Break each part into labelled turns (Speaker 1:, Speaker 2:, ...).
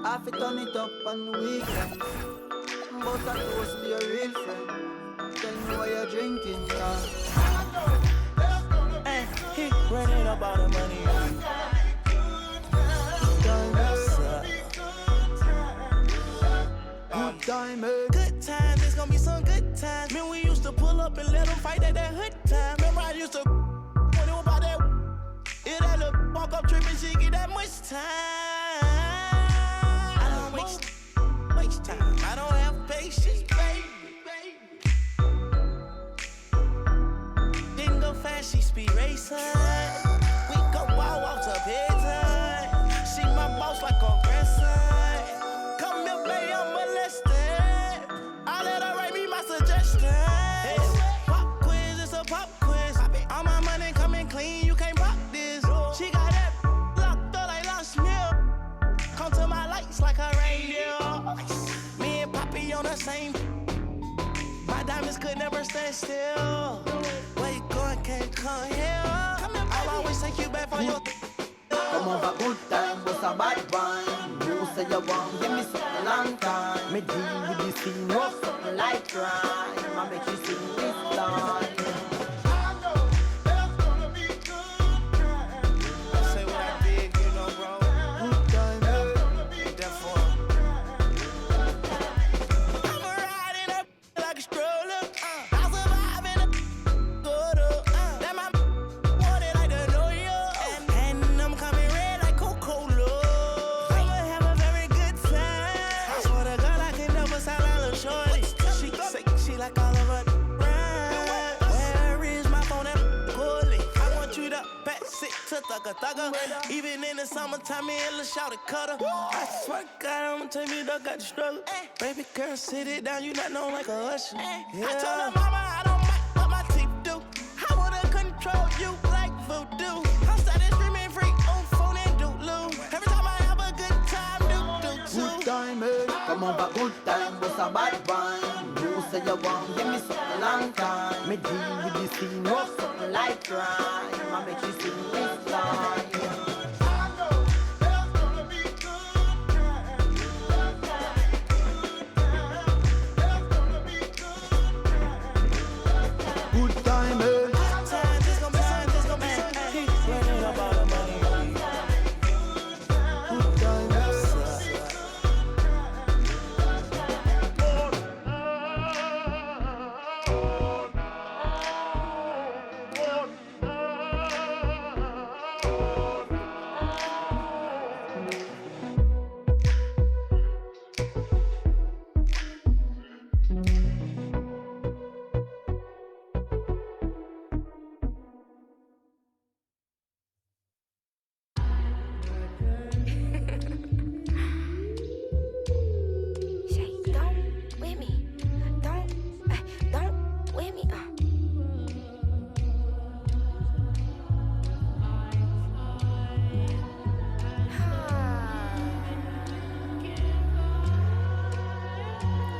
Speaker 1: Half it turn it up on the weekends. But I toast be a real friend. Tell me why you're drinking, yeah.
Speaker 2: Hey, he running up all the money.
Speaker 1: Good time, eh?
Speaker 2: Good times, it's gonna be some good times. Man, we used to pull up and let them fight at that hood time. Remember I used to when it was about that. If that little walk up tripping, she get that much time. I don't waste time. I don't have patience, baby. Didn't go fast, she speed racing. We go wild off to bedtime. She my boss like a grandson. Come here, play, I'm molested. I let her write me my suggestions. Hey, pop quiz, it's a pop quiz. All my money coming clean, you can't pop this. She got that locked up like Lost Mill. Come to my lights like a reindeer. Me and Poppy on the same. My diamonds could never stand still. Where you going, can't come here. I'll always take you back for your.
Speaker 1: Come over, good time, was a bad one. You say you want, give me something long time. Me deal with this thing, no something like crime. I make you sing this line.
Speaker 2: Say what I did, you know, bro.
Speaker 1: Good time, eh?
Speaker 2: Therefore, I'ma ride in a like a stroller. I survive in a quarter. That my wanted like the New York. And I'm coming red like Coca-Cola. I'ma have a very good time. I swear to God, I can never sound like a little shorty. She say she like all of her rhyme. Where is my phone at Cooley? I want you to pass it to thugger. Even in the summertime, me and Lil' Shawty cutter. I swear to God, I'ma tell you, dog got the struggle. Baby girl, sit it down, you not known like a usher. I told her mama I don't mind what my teeth do. I wanna control you like voodoo. I'm started screaming free on phone and doodloo. Every time I have a good time, do
Speaker 1: Good time, eh? Come over, good time, was a bad one. You say you want, give me something long time. Me deal with this thing, no something like crime. I make you sing this line. Good time, eh?
Speaker 2: time, this gon' be some, this gon' be some. Keep running up all the money.
Speaker 1: Good time, eh?
Speaker 3: Shay, don't with me. Don't with me.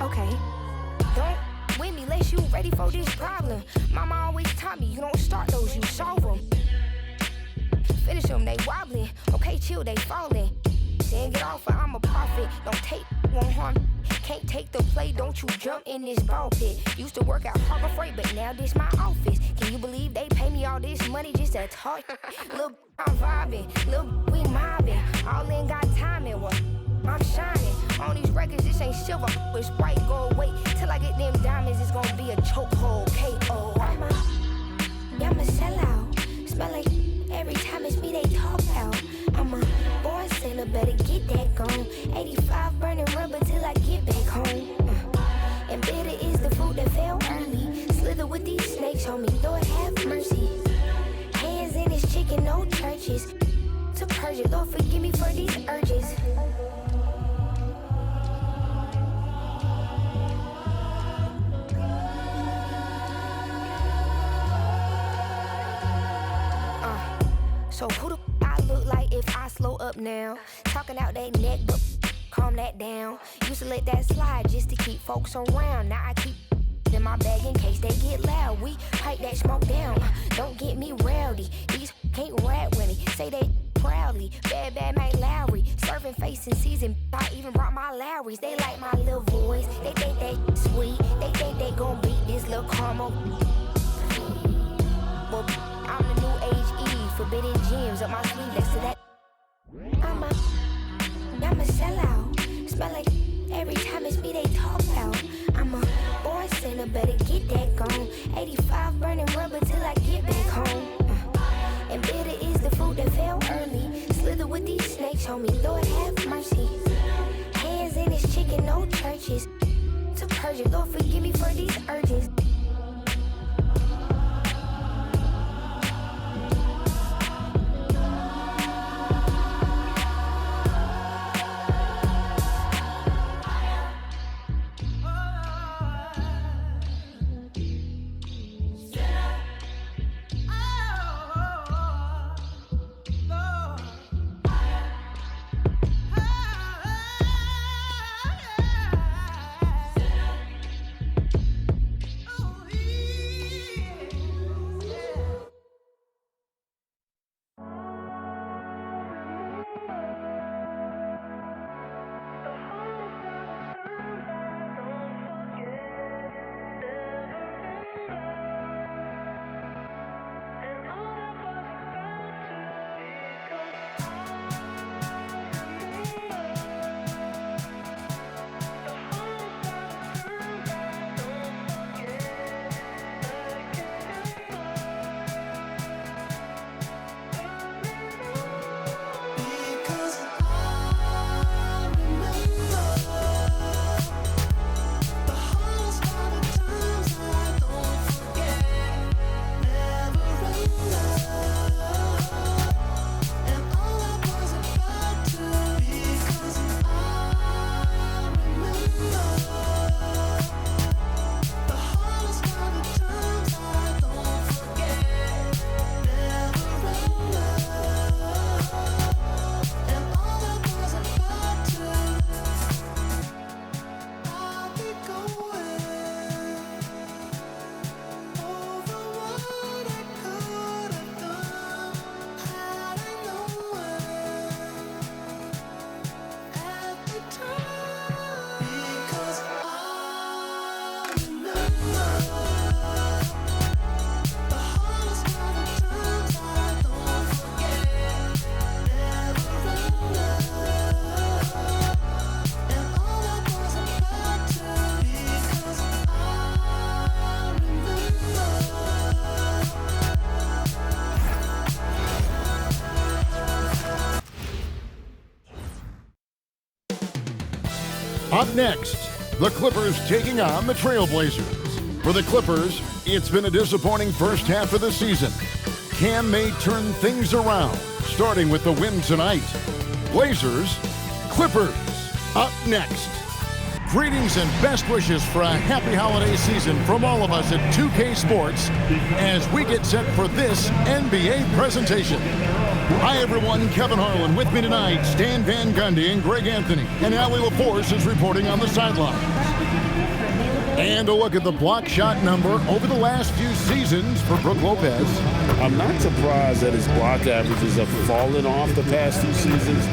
Speaker 3: Okay. Don't with me, unless you ready for this problem. Mama always taught me, you don't start those, you solve them. Finish them, they wobbling. Okay, chill, they falling. Then get off, or I'm a prophet. Don't take, won't harm. Can't take the play, don't you jump in this ball pit. Used to work out Harbor Freight, but now this my office. Can you believe they pay me all this money just to talk? Look, I'm vibing, look, we mobbing. All in got timing, what? I'm shining. On these records, this ain't silver, but Sprite go away. Till I get them diamonds, it's gonna be a chokehold, K.O. I'm a sellout. Smell like every time it's me they talk out. I'm a born sinner, better get that gone. 85 burning rubber till I get back home. And bitter is the fruit that fell early. Slither with these snakes, homie, Lord have mercy. Hands in his chicken, no churches. To purge it, Lord forgive me for these urges. So who the I look like if I slow up now? Talking out that neck, but calm that down. Used to let that slide just to keep folks around. Now I keep in my bag in case they get loud. We pipe that smoke down. Don't get me rowdy. These can't rap with me. Say they proudly. Bad, bad Mike Lowry. Serving face in season. I even brought my Lowrys. They like my little voice. They think they sweet. They think they gon' beat this little caramel. Well, I'm the new age Eve. Forbidden gems up my sleeve next to that. I'm a sellout. Smell like every time it's me they talk about. I'm a born sinner, better get that gone. 85 burning rubber till I get back home. And bitter is the fruit that fell early. Slither with these snakes, homie, Lord have mercy. Hands in his chicken, no churches. To purge it, Lord forgive me for these urges.
Speaker 4: Up next, the Clippers taking on the Trailblazers. For the Clippers, it's been a disappointing first half of the season. Can they turn things around, starting with the win tonight? Blazers, Clippers, up next. Greetings and best wishes for a happy holiday season from all of us at 2K Sports as we get set for this NBA presentation. Hi everyone, Kevin Harlan with me tonight, Stan Van Gundy and Greg Anthony, and Allie LaForce is reporting on the sidelines. And a look at the block shot number over the last few seasons for Brook Lopez.
Speaker 5: I'm not surprised that his block averages have fallen off the past 2 seasons.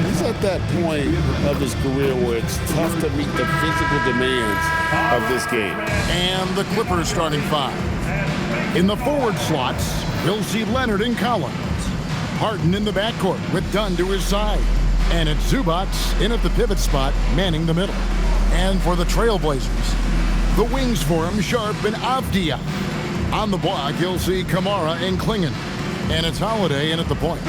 Speaker 5: He's at that point of his career where it's tough to meet the physical demands of this game.
Speaker 4: And the Clippers starting 5. In the forward slots, we'll see Leonard and Collins. Harden in the backcourt with Dunn to his side. And it's Zubac in at the pivot spot, manning the middle. And for the Trailblazers, the wings for him, Sharp and Avdia. On the block, you'll see Kamara and Klingon. And it's Holiday in at the point.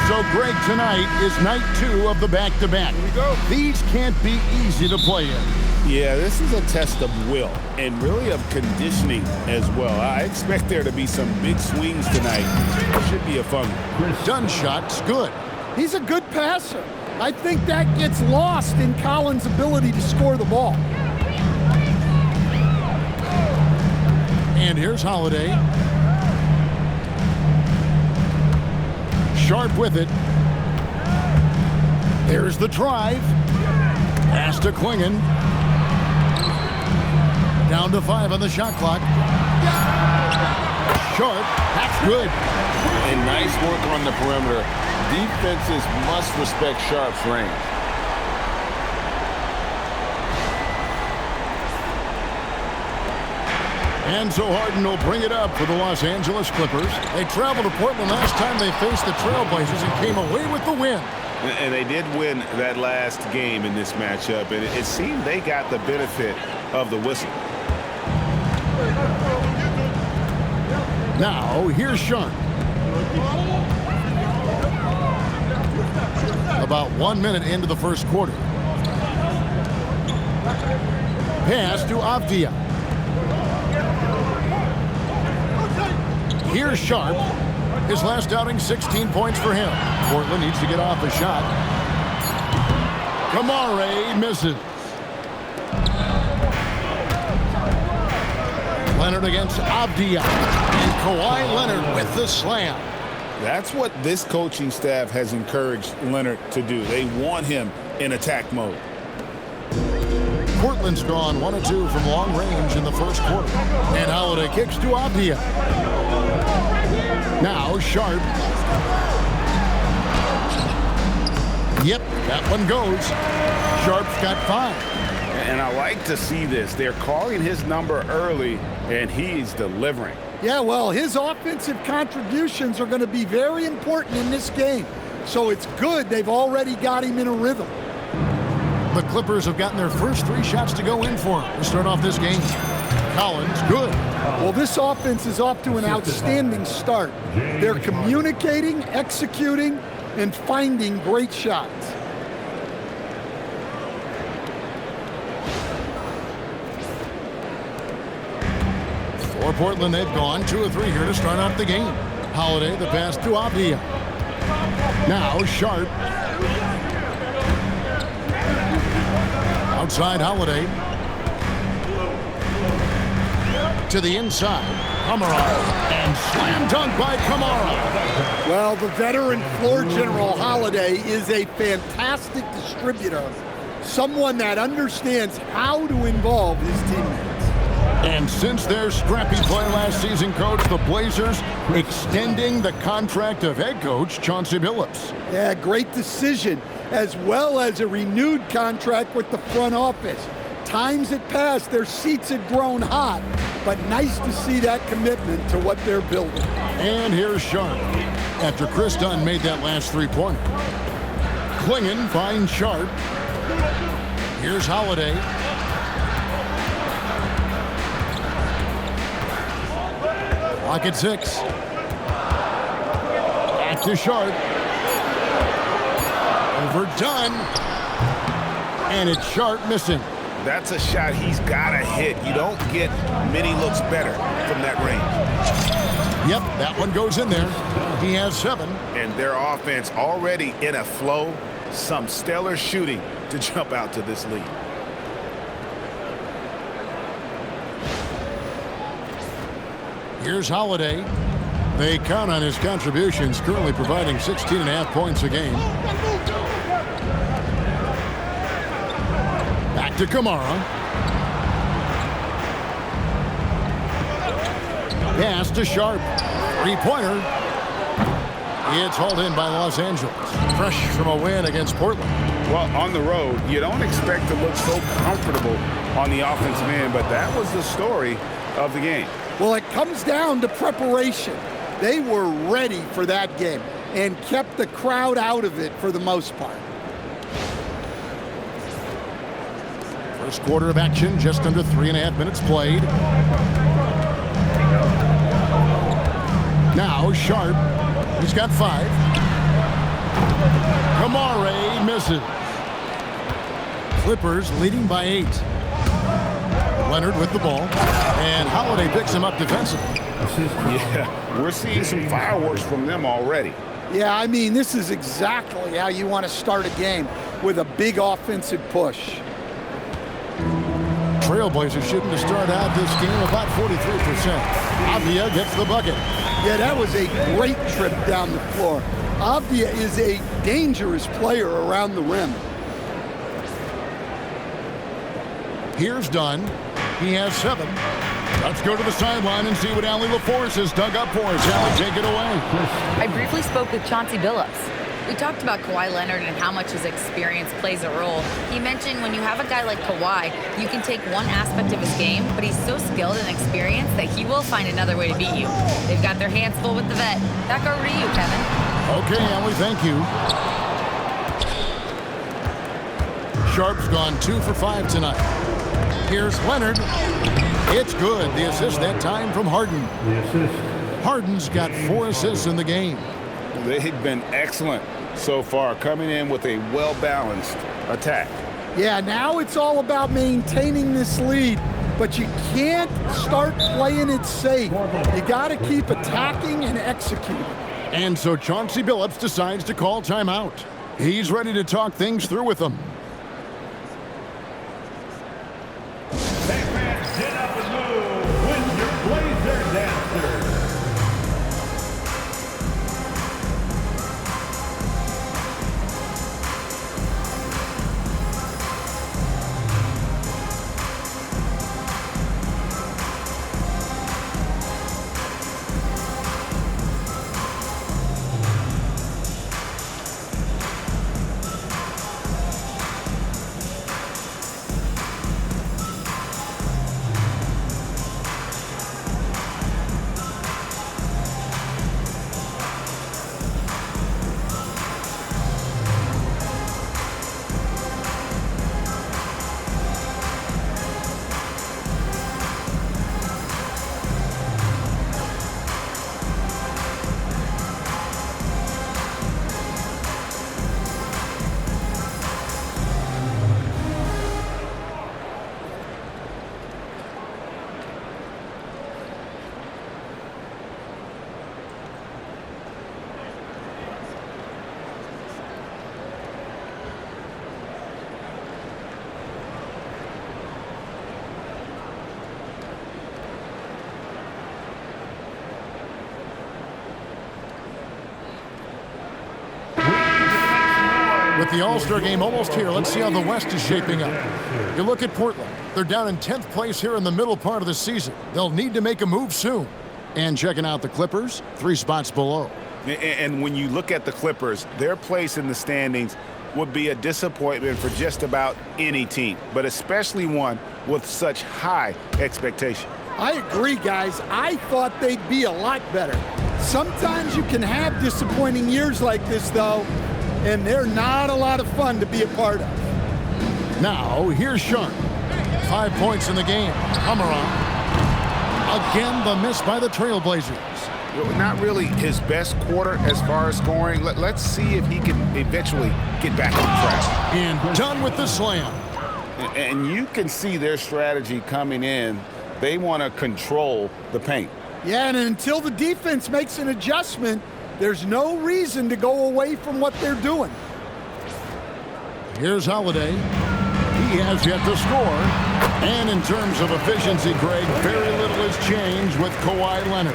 Speaker 4: So, Greg, tonight is night 2 of the back-to-back. Here we go. These can't be easy to play in.
Speaker 5: Yeah, this is a test of will and really of conditioning as well. I expect there to be some big swings tonight. It should be a fun one.
Speaker 4: Dunn shot's good.
Speaker 6: He's a good passer. I think that gets lost in Collins' ability to score the ball.
Speaker 4: And here's Holiday. Sharp with it. There's the drive. Pass to Klingon. Down to 5 on the shot clock. Sharp, that's good.
Speaker 5: And nice work on the perimeter. defenses must respect Sharp's range.
Speaker 4: And so Harden will bring it up for the Los Angeles Clippers. They traveled to Portland last time they faced the Trailblazers and came away with the win.
Speaker 5: And they did win that last game in this matchup, and it seemed they got the benefit of the whistle.
Speaker 4: Now, here's Sharp. About 1 minute into the first quarter. Pass to Avdia. Here's Sharp. His last outing, 16 points for him. Portland needs to get off a shot. Kamare misses. Leonard against Avdia. And Kawhi Leonard with the slam.
Speaker 5: That's what this coaching staff has encouraged Leonard to do. They want him in attack mode.
Speaker 4: Portland's gone 1 of 2 from long range in the first quarter. And Holiday kicks to Avdia. Now Sharp. Yep, that one goes. Sharp's got 5.
Speaker 5: And I like to see this. They're calling his number early, and he's delivering.
Speaker 6: Yeah, well, his offensive contributions are going to be very important in this game. So it's good they've already got him in a rhythm.
Speaker 4: The Clippers have gotten their first 3 shots to go in for him to start off this game. Collins, good.
Speaker 6: Well, this offense is off to an outstanding start. They're communicating, executing, and finding great shots.
Speaker 4: For Portland, they've gone 2 of 3 here to start off the game. Holiday, the pass to Avdia. Now Sharp. Outside Holiday. To the inside. Kamara. And slam dunk by Kamara.
Speaker 6: Well, the veteran floor general Holiday is a fantastic distributor. Someone that understands how to involve his teammates.
Speaker 4: And since their scrappy play last season, Coach, the Blazers extending the contract of head coach Chauncey Billups.
Speaker 6: Yeah, great decision, as well as a renewed contract with the front office. Times had passed, their seats had grown hot, but nice to see that commitment to what they're building.
Speaker 4: And here's Sharp after Chris Dunn made that last 3-pointer. Klingon finds Sharp. Here's Holiday. Clock at 6. Back to Sharp. Overdone. And it's Sharp missing.
Speaker 5: That's a shot he's got to hit. You don't get many looks better from that range.
Speaker 4: Yep, that one goes in there. He has 7.
Speaker 5: And their offense already in a flow. Some stellar shooting to jump out to this lead.
Speaker 4: Here's Holiday. They count on his contributions, currently providing 16.5 points a game. Back to Kamara. Pass to Sharp. 3-pointer. It's hauled in by Los Angeles. Fresh from a win against Portland.
Speaker 5: Well, on the road, you don't expect to look so comfortable on the offensive end, but that was the story of the game.
Speaker 6: Well, it comes down to preparation. They were ready for that game and kept the crowd out of it for the most part.
Speaker 4: First quarter of action, just under 3.5 minutes played. Now Sharp, he's got 5. Kamare misses. Clippers leading by 8. Leonard with the ball, and Holiday picks him up defensively.
Speaker 5: Yeah, we're seeing some fireworks from them already.
Speaker 6: Yeah, I mean, this is exactly how you want to start a game, with a big offensive push.
Speaker 4: Trailblazers shooting to start out this game about 43%. Avdia gets the bucket.
Speaker 6: Yeah, that was a great trip down the floor. Avdia is a dangerous player around the rim.
Speaker 4: Here's Dunn. He has 7. Let's go to the sideline and see what Allie LaForce has dug up for us. Allie, take it away.
Speaker 7: I briefly spoke with Chauncey Billups. We talked about Kawhi Leonard and how much his experience plays a role. He mentioned when you have a guy like Kawhi, you can take one aspect of his game, but he's so skilled and experienced that he will find another way to beat you. They've got their hands full with the vet. Back over to you, Kevin.
Speaker 4: Okay, Ellie, thank you. Sharp's gone 2 for 5 tonight. Here's Leonard. It's good. The assist that time from Harden. Harden's got 4 assists in the game.
Speaker 5: They've been excellent so far, coming in with a well-balanced attack.
Speaker 6: Yeah, now it's all about maintaining this lead, but you can't start playing it safe. You got to keep attacking and executing.
Speaker 4: And so Chauncey Billups decides to call timeout. He's ready to talk things through with them.
Speaker 8: Get up and move with your Blazer dancers.
Speaker 4: With the All-Star game almost here, let's see how the West is shaping up. You look at Portland. They're down in 10th place here in the middle part of the season. They'll need to make a move soon. And checking out the Clippers, 3 spots below.
Speaker 5: And when you look at the Clippers, their place in the standings would be a disappointment for just about any team, but especially one with such high expectation.
Speaker 6: I agree, guys. I thought they'd be a lot better. Sometimes you can have disappointing years like this, though, and they're not a lot of fun to be a part of.
Speaker 4: Now, here's Sharp. 5 points in the game. Amaran. Again, the miss by the Trailblazers.
Speaker 5: Not really his best quarter as far as scoring. Let's see if he can eventually get back on track.
Speaker 4: And done with the slam.
Speaker 5: And you can see their strategy coming in. They want to control the paint.
Speaker 6: Yeah, and until the defense makes an adjustment, there's no reason to go away from what they're doing.
Speaker 4: Here's Holiday. He has yet to score. And in terms of efficiency, Greg, very little has changed with Kawhi Leonard.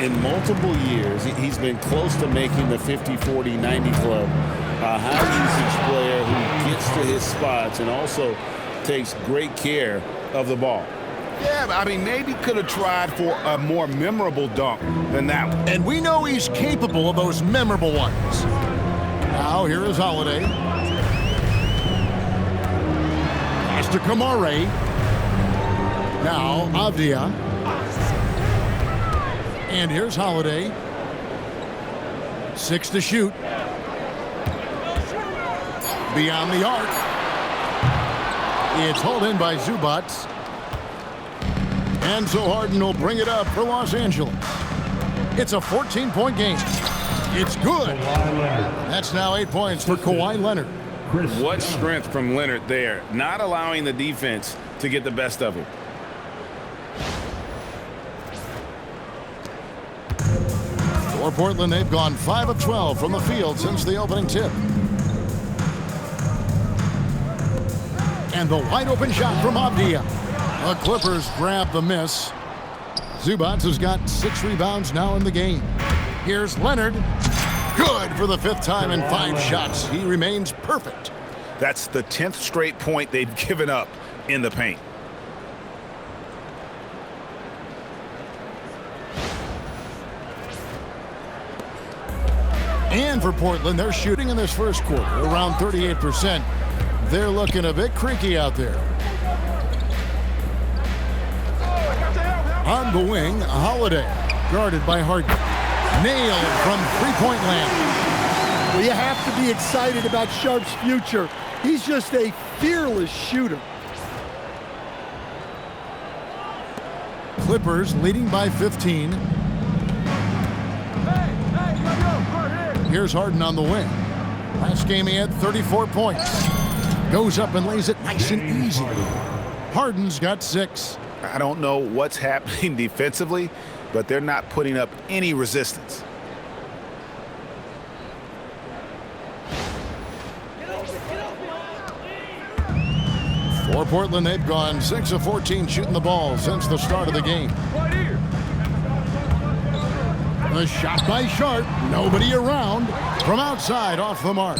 Speaker 5: In multiple years, he's been close to making the 50-40-90 club. A high-usage player who gets to his spots and also takes great care of the ball. Yeah, I mean, maybe could have tried for a more memorable dunk than that one.
Speaker 4: And we know he's capable of those memorable ones. Now, here is Holiday. Pass to Kamare. Now, Avdia. And here's Holiday. 6 to shoot. Beyond the arc. It's hauled in by Zubats. And so Harden will bring it up for Los Angeles. It's a 14-point game. It's good. That's now 8 points for Kawhi Leonard.
Speaker 5: What strength from Leonard there, not allowing the defense to get the best of him.
Speaker 4: For Portland, they've gone 5 of 12 from the field since the opening tip. And the wide-open shot from Avdia. The Clippers grab the miss. Zubats has got 6 rebounds now in the game. Here's Leonard. Good for the 5th time in 5 shots. He remains perfect.
Speaker 5: That's the 10th straight point they've given up in the paint.
Speaker 4: And for Portland, they're shooting in this first quarter around 38%. They're looking a bit creaky out there. On the wing, Holiday, guarded by Harden. Nailed from three-point land.
Speaker 6: Well, you have to be excited about Sharp's future. He's just a fearless shooter.
Speaker 4: Clippers leading by 15. Here's Harden on the wing. Last game he had 34 points. Goes up and lays it nice and easy. Harden's got 6.
Speaker 9: I don't know what's happening defensively, but they're not putting up any resistance.
Speaker 4: For Portland, they've gone 6 of 14 shooting the ball since the start of the game. The shot by Sharp. Nobody around. From outside, off the mark.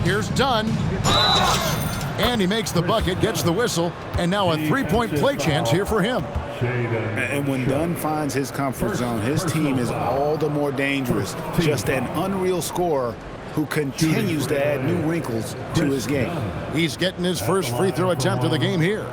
Speaker 4: Here's Dunn. And he makes the bucket, gets the whistle, and now a three-point play chance here for him.
Speaker 9: And when Dunn finds his comfort zone, his team is all the more dangerous. Just an unreal scorer who continues to add new wrinkles to his game.
Speaker 4: He's getting his first free throw attempt of the game here.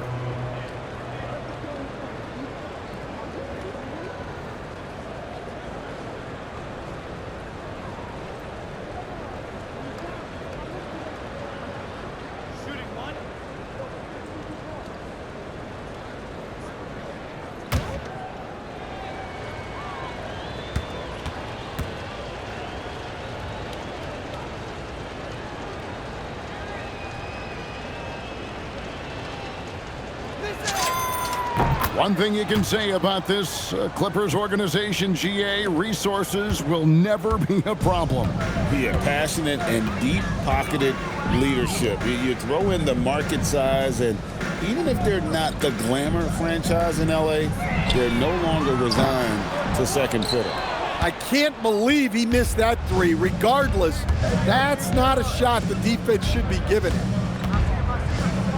Speaker 4: One thing you can say about this Clippers organization, GA, resources will never be a problem.
Speaker 5: Yeah, passionate and deep-pocketed leadership. You throw in the market size, and even if they're not the glamour franchise in LA, they're no longer resigned to second fiddle.
Speaker 6: I can't believe he missed that three. Regardless, that's not a shot the defense should be giving him.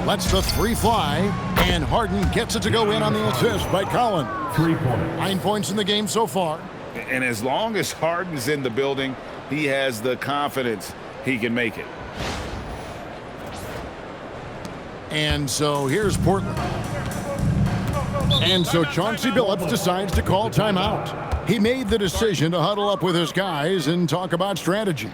Speaker 4: Lets the three fly, and Harden gets it to go in on the assist by Collin.
Speaker 8: 3 points.
Speaker 4: 9 points in the game so far.
Speaker 9: And as long as Harden's in the building, he has the confidence he can make it.
Speaker 4: And so here's Portland. And so Chauncey Billups decides to call timeout. He made the decision to huddle up with his guys and talk about strategy.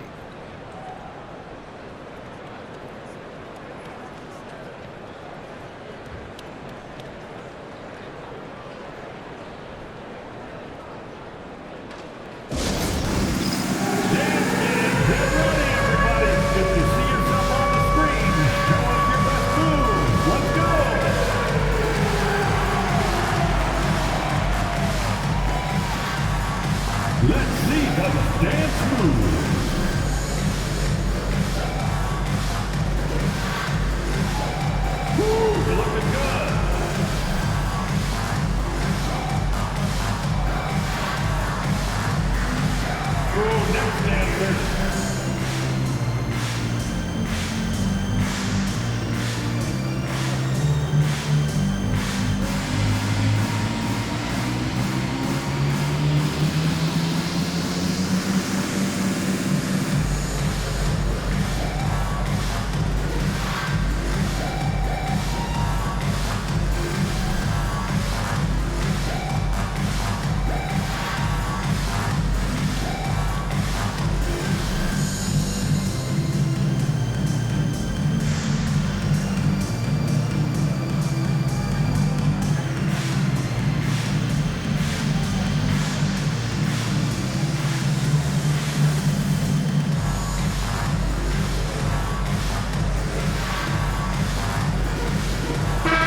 Speaker 8: Let's see the dance move. Woo, you're looking good. Oh, next dancer.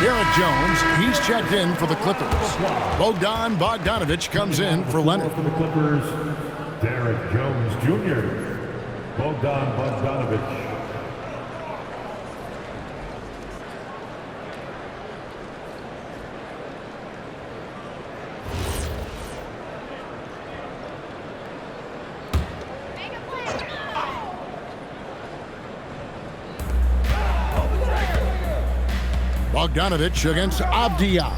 Speaker 4: Derek Jones, he's checked in for the Clippers. Bogdan Bogdanovic comes in for Leonard.
Speaker 8: For the Clippers, Derek Jones Jr., Bogdan Bogdanovic.
Speaker 4: Bogdanovic against Avdia.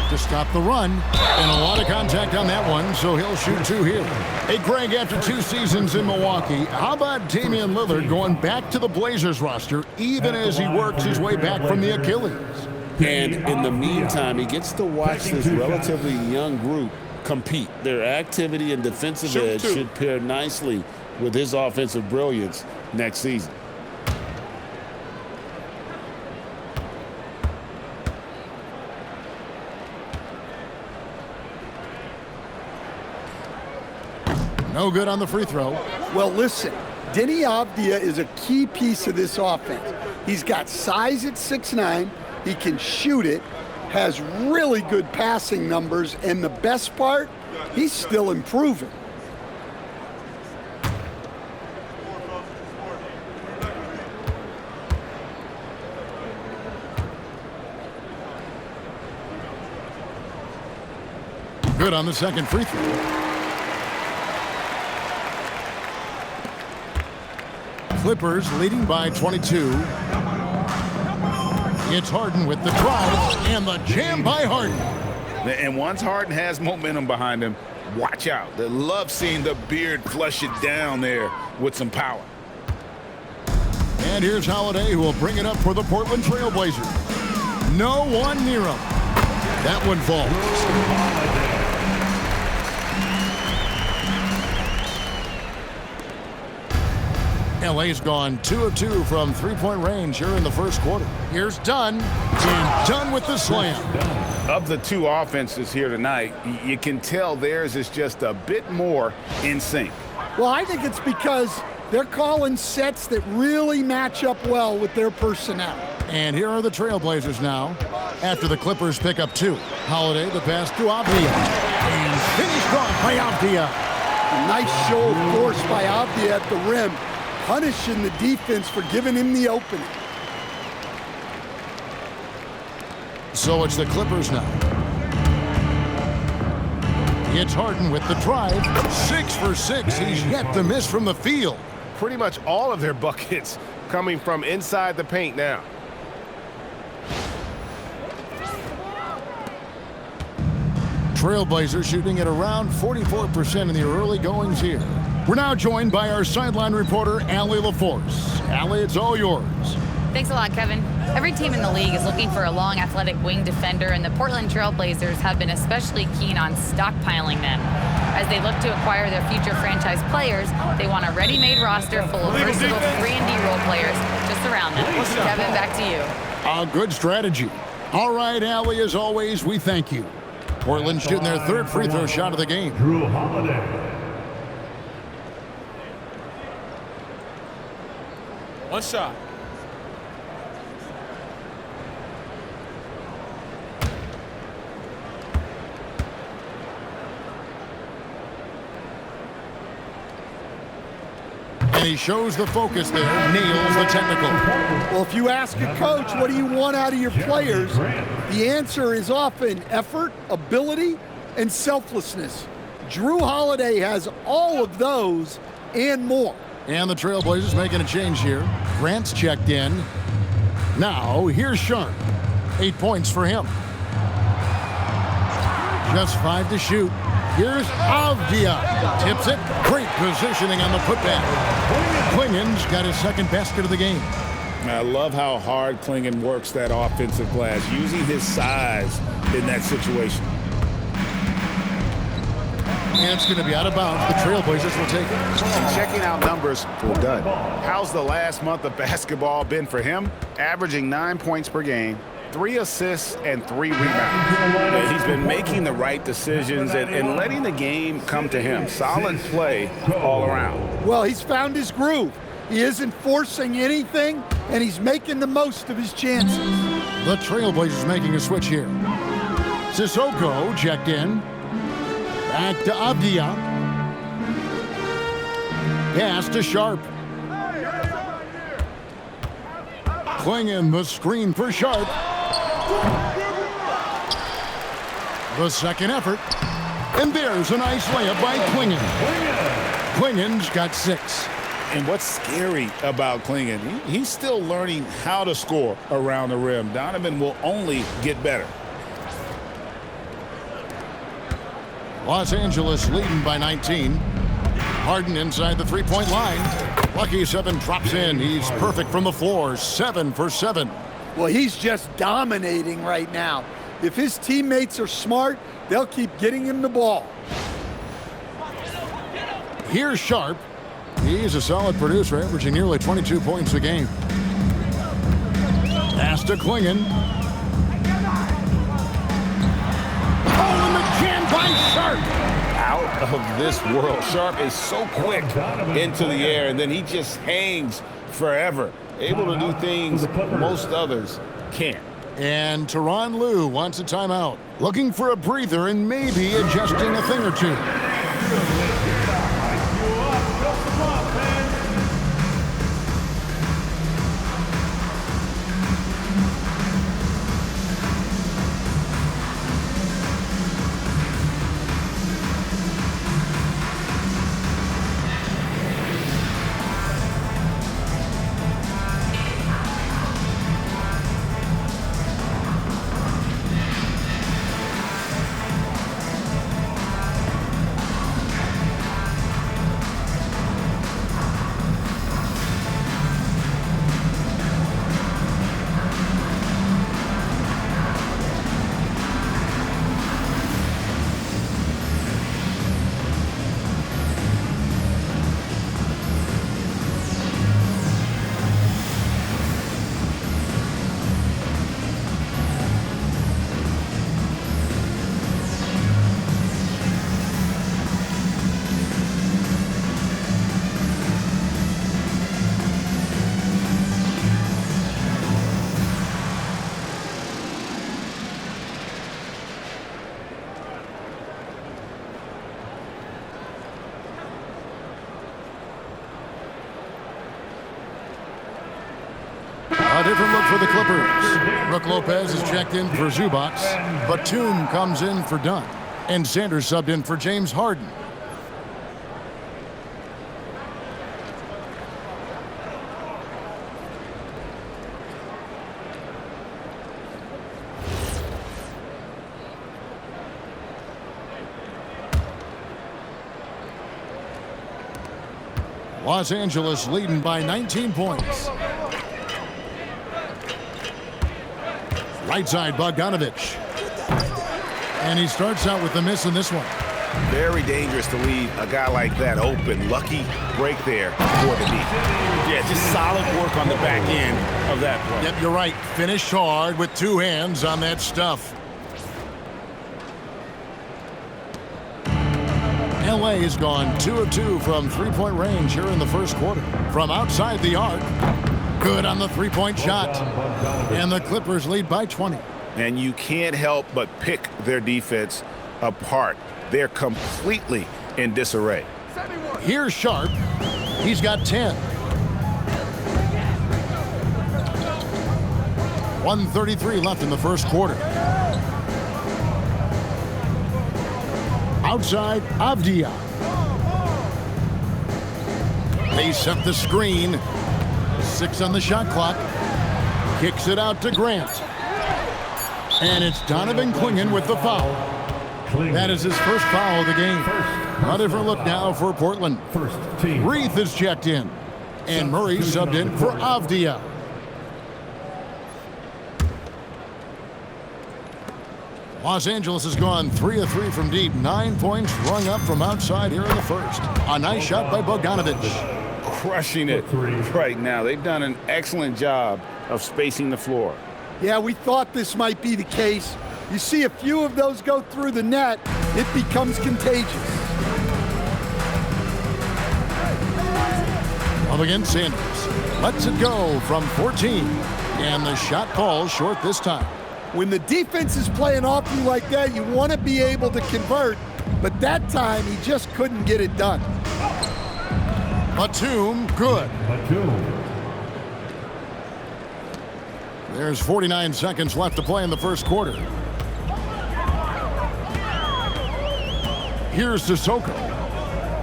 Speaker 4: to stop the run. And a lot of contact on that one, so he'll shoot 2 here. Hey, Greg, after 2 seasons in Milwaukee, how about Damian Lillard going back to the Blazers roster even as he works his way back from the Achilles?
Speaker 5: And in the meantime, he gets to watch this relatively young group compete. Their activity and defensive edge should pair nicely with his offensive brilliance next season.
Speaker 4: No good on the free throw.
Speaker 6: Well, listen, Deni Avdija is a key piece of this offense. He's got size at 6'9", he can shoot it, has really good passing numbers, and the best part, he's still improving.
Speaker 4: Good on the second free throw. Clippers leading by 22. It's Harden with the drive and the jam by Harden.
Speaker 9: And once Harden has momentum behind him, watch out. They love seeing the beard flush it down there with some power.
Speaker 4: And here's Holiday, who will bring it up for the Portland Trail Blazers. No one near him. That one falls. LA's gone 2 of 2 from three-point range here in the first quarter. Here's Dunn, and Dunn with the slam.
Speaker 9: Of the 2 offenses here tonight, you can tell theirs is just a bit more in sync.
Speaker 6: Well, I think it's because they're calling sets that really match up well with their personnel.
Speaker 4: And here are the Trailblazers now after the Clippers pick up 2. Holiday, the pass to Avdija. And finished off by Avdija.
Speaker 6: A nice show of force by Avdija at the rim, punishing the defense for giving him the opening.
Speaker 4: So it's the Clippers now. It's Harden with the drive. 6 for 6. He's yet to miss from the field.
Speaker 10: Pretty much all of their buckets coming from inside the paint now.
Speaker 4: Trailblazers shooting at around 44% in the early goings here. We're now joined by our sideline reporter, Allie LaForce. Allie, it's all yours.
Speaker 7: Thanks a lot, Kevin. Every team in the league is looking for a long, athletic wing defender, and the Portland Trailblazers have been especially keen on stockpiling them. As they look to acquire their future franchise players, they want a ready-made roster full of versatile 3-and-D role players just around them. Kevin, back to you.
Speaker 4: A good strategy. All right, Allie, as always, we thank you. Portland shooting their 3rd free throw shot of the game.
Speaker 8: Jrue Holiday.
Speaker 10: One shot.
Speaker 6: And he shows the focus there, nails the technical. Well, if you ask a coach, what do you want out of your players? The answer is often effort, ability, and selflessness. Jrue Holiday has all of those and more.
Speaker 4: And the Trailblazers making a change here. Grant's checked in. Now, here's Sharp. 8 points for him. Just 5 to shoot. Here's Avdija. Tips it. Great positioning on the putback. Klingen's got his 2nd basket of the game.
Speaker 5: I love how hard Klingen works that offensive glass, using his size in that situation.
Speaker 4: And it's going to be out of bounds. The Trailblazers will take it.
Speaker 9: Checking out numbers for Dunn. How's the last month of basketball been for him? Averaging 9 points per game, 3 assists, and 3 rebounds. He's been making the right decisions and letting the game come to him. Solid play all around.
Speaker 6: Well, he's found his groove. He isn't forcing anything, and he's making the most of his chances.
Speaker 4: The Trailblazers making a switch here. Sissoko checked in. Back to Avdija. Pass to Sharp. Klingen the screen for Sharp. The second effort. And there's a nice layup by Klingen. Klingen's got 6.
Speaker 5: And what's scary about Klingen, he's still learning how to score around the rim. Donovan will only get better.
Speaker 4: Los Angeles leading by 19. Harden inside the three-point line. Lucky 7 drops in. He's perfect from the floor. 7 for 7.
Speaker 6: Well, he's just dominating right now. If his teammates are smart, they'll keep getting him the ball.
Speaker 4: Here's Sharp. He's a solid producer, averaging nearly 22 points a game. Pass to Klingon. Oh, and the jam by Sharp.
Speaker 5: Out of this world. Sharp is so quick into the air, and then he just hangs forever. Able to do things most others can't.
Speaker 4: And Tyronn Lue wants a timeout. Looking for a breather and maybe adjusting a thing or two. A different look for the Clippers. Brook Lopez is checked in for Zubac. Batum comes in for Dunn. And Sanders subbed in for James Harden. Los Angeles leading by 19 points. Right side, Bogdanovich. And he starts out with the miss in this one.
Speaker 9: Very dangerous to leave a guy like that open. Lucky break there for the D.
Speaker 5: Yeah, just solid work on the back end of that play.
Speaker 4: Yep, you're right. Finished hard with 2 hands on that stuff. LA has gone 2 of 2 from three-point range here in the first quarter. From outside the arc. Good on the three-point shot. And the Clippers lead by 20.
Speaker 9: And you can't help but pick their defense apart. They're completely in disarray.
Speaker 4: Here's Sharp. He's got 10. 1:33 left in the first quarter. Outside, Avdia. They set the screen. 6 on the shot clock. Kicks it out to Grant. And it's Donovan Klingon with the foul. That is his first foul of the game. A different look now for Portland. Reith is checked in. And Murray subbed in for Avdia. Los Angeles has gone 3 of 3 from deep. 9 points rung up from outside here in the first. A nice shot by Bogdanovich.
Speaker 5: Crushing it right now. They've done an excellent job of spacing the floor.
Speaker 6: Yeah, we thought this might be the case. You see a few of those go through the net, it becomes contagious.
Speaker 4: Up against Sanders. Lets it go from 14. And the shot falls short this time.
Speaker 6: When the defense is playing off you like that, you want to be able to convert. But that time, he just couldn't get it done.
Speaker 4: Batum, good. There's 49 seconds left to play in the first quarter. Here's Sissoko.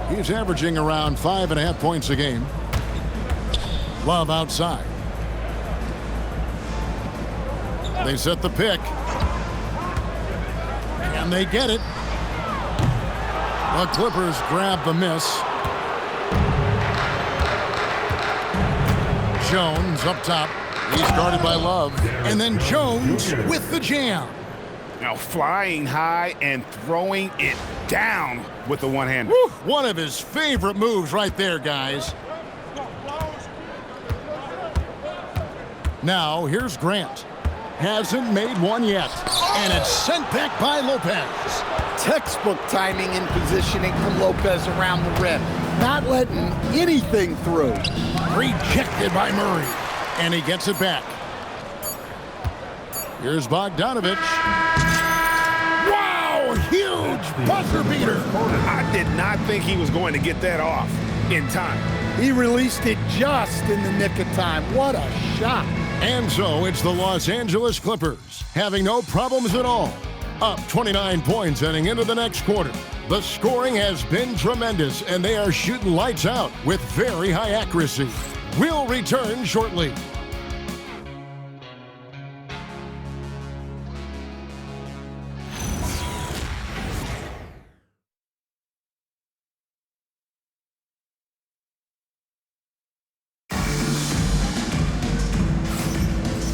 Speaker 4: He's averaging around 5.5 points a game. Love outside. They set the pick. And they get it. The Clippers grab the miss. Jones up top. He's guarded by Love. And then Jones with the jam.
Speaker 9: Now flying high and throwing it down with the one-hander.
Speaker 4: One of his favorite moves right there, guys. Now here's Grant. Hasn't made one yet. And it's sent back by Lopez.
Speaker 6: Textbook timing and positioning from Lopez around the rim. Not letting anything through.
Speaker 4: Rejected by Murray. And he gets it back. Here's Bogdanovich. Wow, huge buzzer beater.
Speaker 9: I did not think he was going to get that off in time.
Speaker 6: He released it just in the nick of time. What a shot.
Speaker 4: And so it's the Los Angeles Clippers, having no problems at all. Up 29 points heading into the next quarter. The scoring has been tremendous, and they are shooting lights out with very high accuracy. We'll return shortly.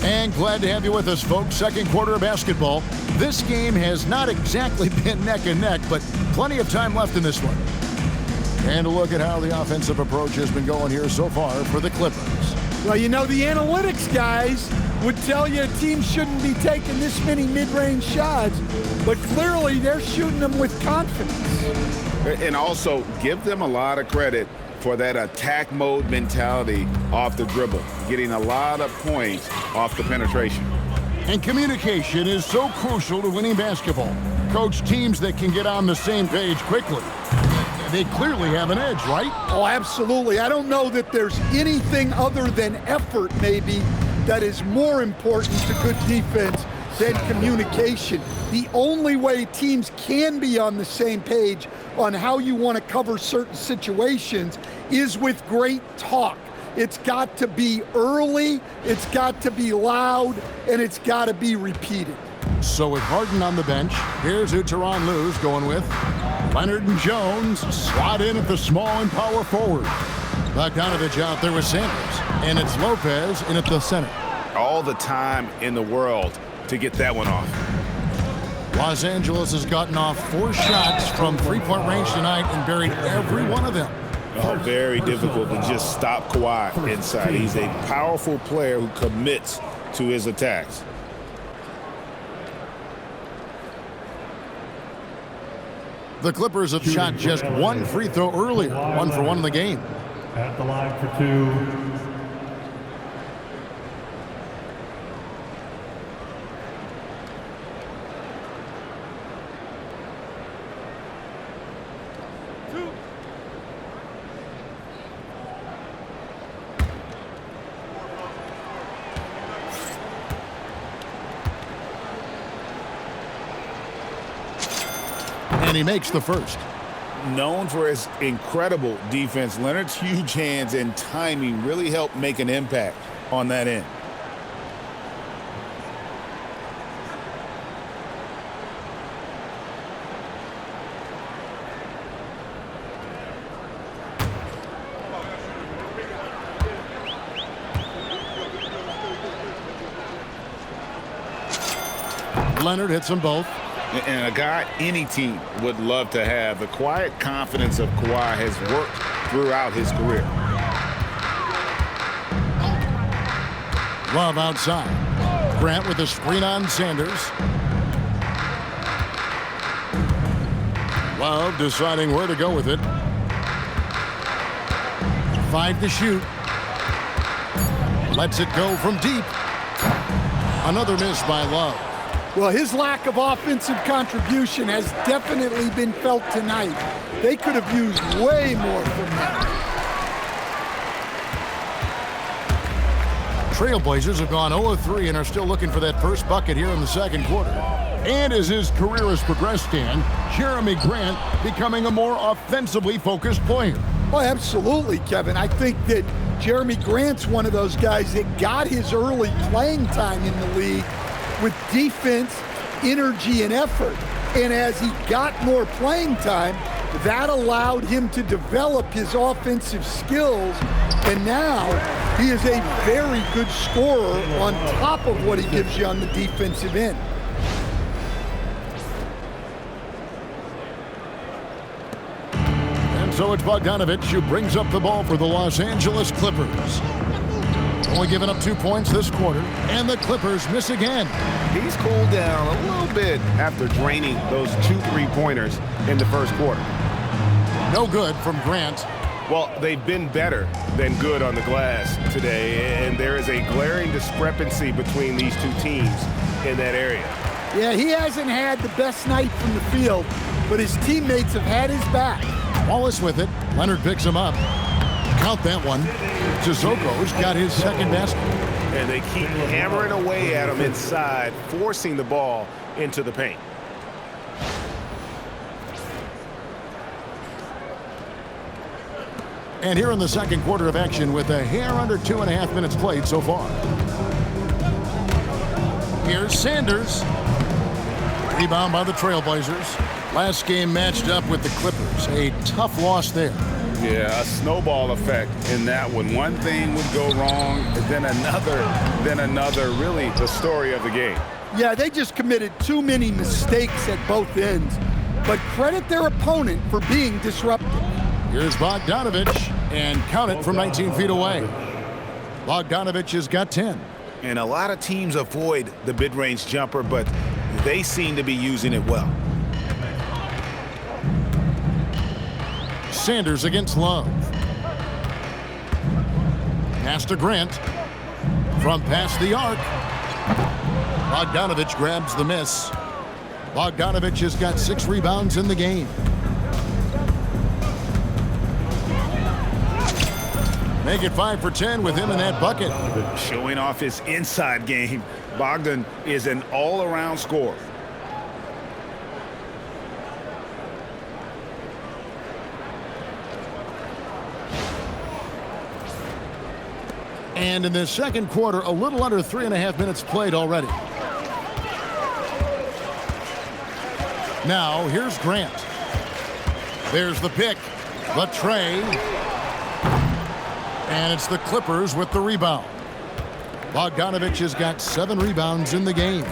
Speaker 4: And glad to have you with us, folks. Second quarter of basketball. This game has not exactly been neck and neck, but plenty of time left in this one. And a look at how the offensive approach has been going here so far for the Clippers.
Speaker 6: Well, you know, the analytics guys would tell you a team shouldn't be taking this many mid-range shots, but clearly they're shooting them with confidence.
Speaker 9: And also, give them a lot of credit for that attack mode mentality off the dribble, getting a lot of points off the penetration.
Speaker 4: And communication is so crucial to winning basketball. Coach, teams that can get on the same page quickly, they clearly have an edge, right?
Speaker 6: Oh, absolutely. I don't know that there's anything other than effort, maybe, that is more important to good defense than communication. The only way teams can be on the same page on how you want to cover certain situations is with great talk. It's got to be early, it's got to be loud, and it's got to be repeated.
Speaker 4: So with Harden on the bench, here's who Tyronn Lue's going with. Leonard and Jones slot in at the small and power forward. Bogdanovich out there with Sanders, and it's Lopez in at the center.
Speaker 9: All the time in the world to get that one off.
Speaker 4: Los Angeles has gotten off 4 shots from three-point range tonight and buried every one of them.
Speaker 9: Oh, very difficult to just stop Kawhi inside. He's a powerful player who commits to his attacks.
Speaker 4: The Clippers have shot just 1 free throw earlier, 1 for 1 in the game.
Speaker 8: At the line for 2.
Speaker 4: And he makes the first.
Speaker 9: Known for his incredible defense, Leonard's huge hands and timing really helped make an impact on that end.
Speaker 4: Leonard hits them both.
Speaker 9: And a guy any team would love to have. The quiet confidence of Kawhi has worked throughout his career.
Speaker 4: Love outside. Grant with a screen on Sanders. Love deciding where to go with it. 5 to shoot. Lets it go from deep. Another miss by Love.
Speaker 6: Well, his lack of offensive contribution has definitely been felt tonight. They could have used way more from him.
Speaker 4: Trailblazers have gone 0-3 and are still looking for that first bucket here in the second quarter. And as his career has progressed, Dan, Jeremy Grant becoming a more offensively focused player.
Speaker 6: Oh, absolutely, Kevin. I think that Jeremy Grant's one of those guys that got his early playing time in the league with defense, energy, and effort. And as he got more playing time, That allowed him to develop his offensive skills, and now he is a very good scorer on top of what he gives you on the defensive end.
Speaker 4: And so it's Bogdanovich who brings up the ball for the Los Angeles Clippers. Only giving up 2 points this quarter, and the Clippers miss again.
Speaker 9: He's cooled down a little bit after draining those 2 3-pointers in the first quarter.
Speaker 4: No good from Grant.
Speaker 10: Well, they've been better than good on the glass today, and there is a glaring discrepancy between these two teams in that area.
Speaker 6: Yeah, he hasn't had the best night from the field, but his teammates have had his back.
Speaker 4: Wallace with it. Leonard picks him up. Count that one. Sissoko's got his second basket.
Speaker 10: And they keep hammering away at him inside, forcing the ball into the paint.
Speaker 4: And here in the second quarter of action with a hair under 2.5 minutes played so far. Here's Sanders. Rebound by the Trailblazers. Last game matched up with the Clippers. A tough loss there.
Speaker 9: Yeah, a snowball effect in that one. One thing would go wrong, then another. Really the story of the game.
Speaker 6: Yeah, they just committed too many mistakes at both ends, but credit their opponent for being disruptive.
Speaker 4: Here's Bogdanovich, and count it from 19 feet away. Bogdanovich has got 10.
Speaker 9: And a lot of teams avoid the mid-range jumper, but they seem to be using it well.
Speaker 4: Sanders against Love. Pass to Grant. From past the arc. Bogdanovich grabs the miss. Bogdanovich has got 6 rebounds in the game. Make it 5 for 10 with him in that bucket.
Speaker 9: Showing off his inside game, Bogdan is an all-around scorer.
Speaker 4: And in the second quarter, a little under 3.5 minutes played already. Now, here's Grant. There's the pick, the tray. And it's the Clippers with the rebound. Bogdanovich has got 7 rebounds in the game.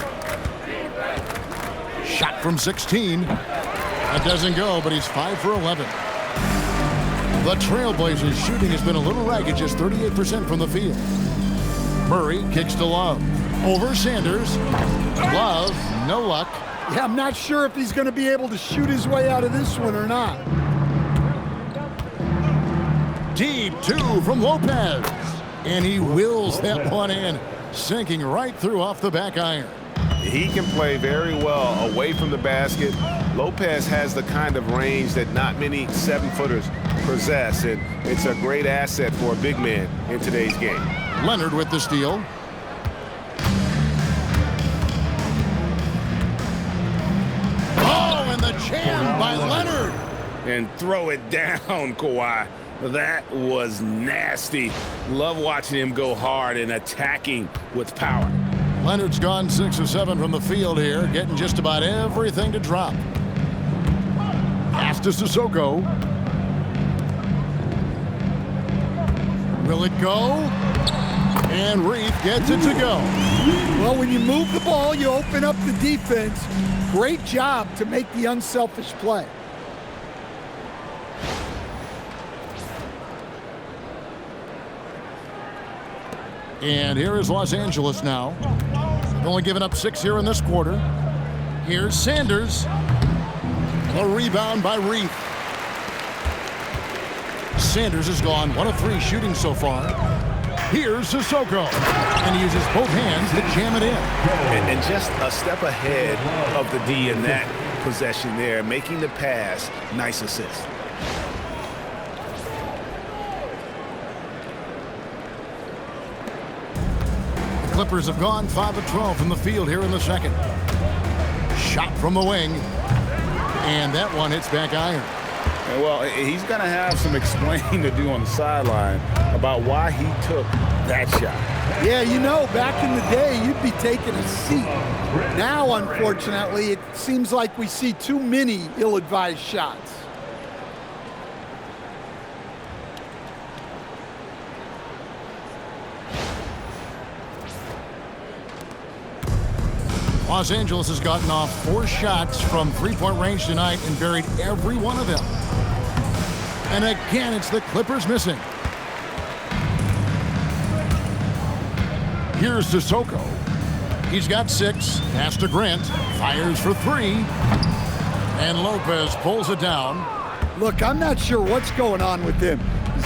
Speaker 4: Shot from 16. That doesn't go, but he's 5 for 11. The Trailblazers shooting has been a little ragged, just 38% from the field. Murray kicks to Love. Over Sanders. Love, no luck.
Speaker 6: Yeah, I'm not sure if he's going to be able to shoot his way out of this one or not.
Speaker 4: Deep 2 from Lopez. And he wills that one in, sinking right through off the back iron.
Speaker 9: He can play very well away from the basket. Lopez has the kind of range that not many 7-footers possess, and it's a great asset for a big man in today's game.
Speaker 4: Leonard with the steal. Oh, and the jam by Leonard.
Speaker 9: And throw it down, Kawhi. That was nasty. Love watching him go hard and attacking with power.
Speaker 4: Leonard's gone 6 of 7 from the field here, getting just about everything to drop. Pass to Sissoko. Will it go? And Reith gets it to go.
Speaker 6: Well, when you move the ball, you open up the defense. Great job to make the unselfish play.
Speaker 4: And here is Los Angeles now. They've only given up 6 here in this quarter. Here's Sanders. A rebound by Reith. Sanders has gone 1 of 3 shooting so far. Here's Sissoko. And he uses both hands to jam it in.
Speaker 9: And just a step ahead of the D in that possession there, making the pass. Nice assist.
Speaker 4: The Clippers have gone 5 of 12 from the field here in the second. Shot from the wing. And that one hits back iron.
Speaker 9: Well, he's going to have some explaining to do on the sideline about why he took that shot.
Speaker 6: Yeah, you know, back in the day, you'd be taking a seat. Now, unfortunately, it seems like we see too many ill-advised shots.
Speaker 4: Los Angeles has gotten off 4 shots from three-point range tonight and buried every one of them. And again, it's the Clippers missing. Here's Sissoko. He's got 6. Pass to Grant. Fires for 3. And Lopez pulls it down.
Speaker 6: Look, I'm not sure what's going on with him.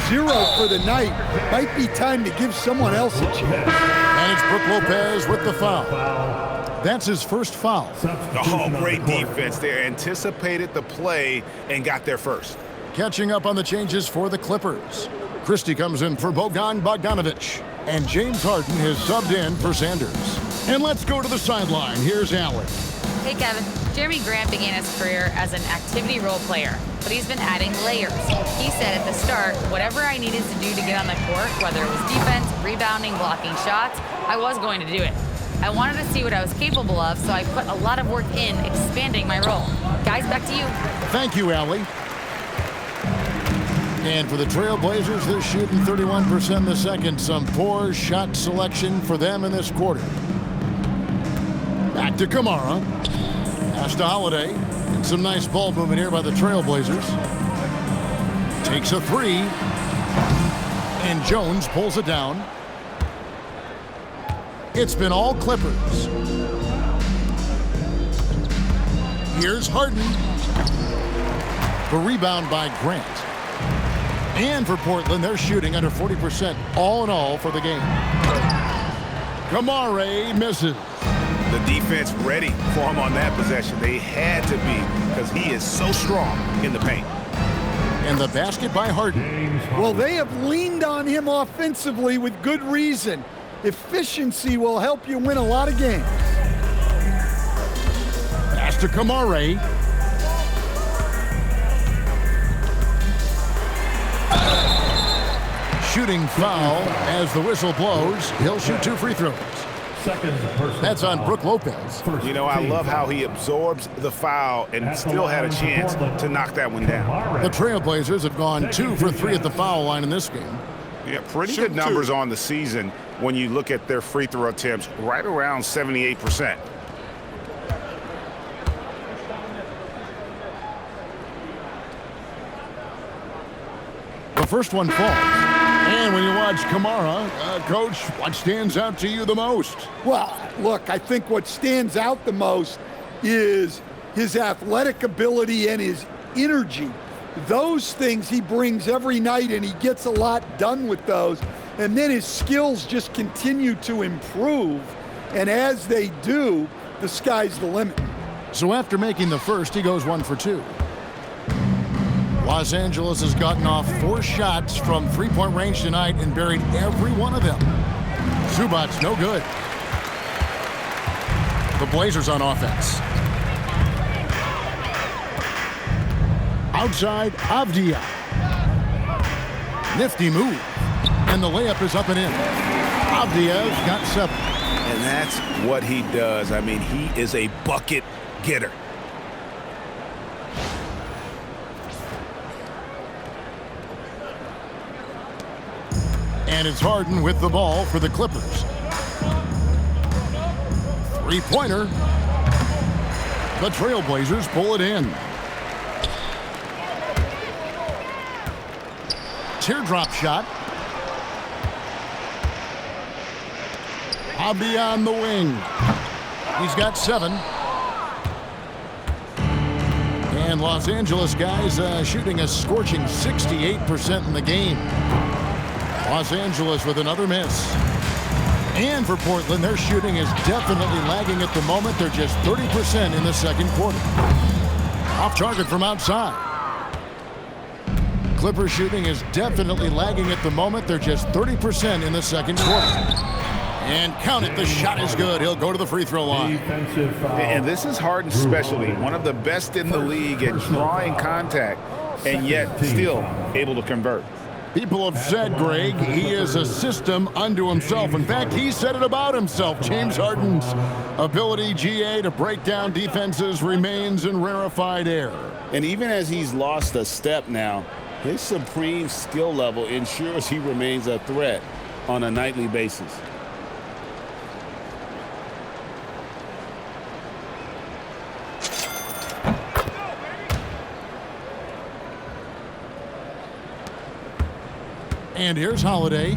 Speaker 6: 0 for the night. Might be time to give someone else a chance.
Speaker 4: And it's Brook Lopez with the foul. That's his first foul.
Speaker 9: Oh, great defense there. Anticipated the play and got there first.
Speaker 4: Catching up on the changes for the Clippers. Christie comes in for Bogdanovich. And James Harden is subbed in for Sanders. And let's go to the sideline. Here's Allen.
Speaker 7: Hey, Kevin. Jeremy Grant began his career as an activity role player, but he's been adding layers. He said at the start, whatever I needed to do to get on the court, whether it was defense, rebounding, blocking shots, I was going to do it. I wanted to see what I was capable of, so I put a lot of work in expanding my role. Guys, back to you.
Speaker 4: Thank you, Allie. And for the Trailblazers, they're shooting 31% in the second. Some poor shot selection for them in this quarter. Back to Kamara. Pass to Holiday. And some nice ball movement here by the Trailblazers. Takes a 3. And Jones pulls it down. It's been all Clippers. Here's Harden. The rebound by Grant. And for Portland, they're shooting under 40% all in all for the game. Kamara misses.
Speaker 9: The defense ready for him on that possession. They had to be because he is so strong in the paint.
Speaker 4: And the basket by Harden.
Speaker 6: Well, they have leaned on him offensively with good reason. Efficiency will help you win a lot of games.
Speaker 4: Pass to Kamara. Shooting foul as the whistle blows. He'll shoot 2 free throws. That's on Brook Lopez.
Speaker 9: You know, I love how he absorbs the foul and still had a chance to knock that one down.
Speaker 4: The Trailblazers have gone 2 for 3 at the foul line in this game.
Speaker 9: Yeah, pretty good numbers on the season when you look at their free throw attempts, right around 78%.
Speaker 4: The first one falls. And when you watch Kamara, Coach, what stands out to you the most?
Speaker 6: Well, look, I think what stands out the most is his athletic ability and his energy. Those things he brings every night, and he gets a lot done with those. And then his skills just continue to improve. And as they do, the sky's the limit.
Speaker 4: So after making the first, he goes 1 for 2. Los Angeles has gotten off 4 shots from three-point range tonight and buried every one of them. Zubac's no good. The Blazers on offense. Outside, Avdia. Nifty move. And the layup is up and in. Avdia's got 7.
Speaker 9: And that's what he does. I mean, he is a bucket getter.
Speaker 4: And it's Harden with the ball for the Clippers. Three-pointer. The Trailblazers pull it in. Teardrop shot. Hobby on the wing. He's got 7. And Los Angeles guys shooting a scorching 68% in the game. Los Angeles with another miss. And for Portland, their shooting is definitely lagging at the moment. They're just 30% in the second quarter. Off target from outside. Clippers shooting is definitely lagging at the moment. They're just 30% in the second quarter. And count it, the shot is good. He'll go to the free throw line.
Speaker 9: And this is Harden's specialty. One of the best in the league at drawing contact and yet still able to convert.
Speaker 4: People have said, Greg, he is a system unto himself. In fact, he said it about himself. James Harden's ability, GA, to break down defenses remains in rarefied air.
Speaker 5: And even as he's lost a step now, his supreme skill level ensures he remains a threat on a nightly basis.
Speaker 4: And here's Holiday.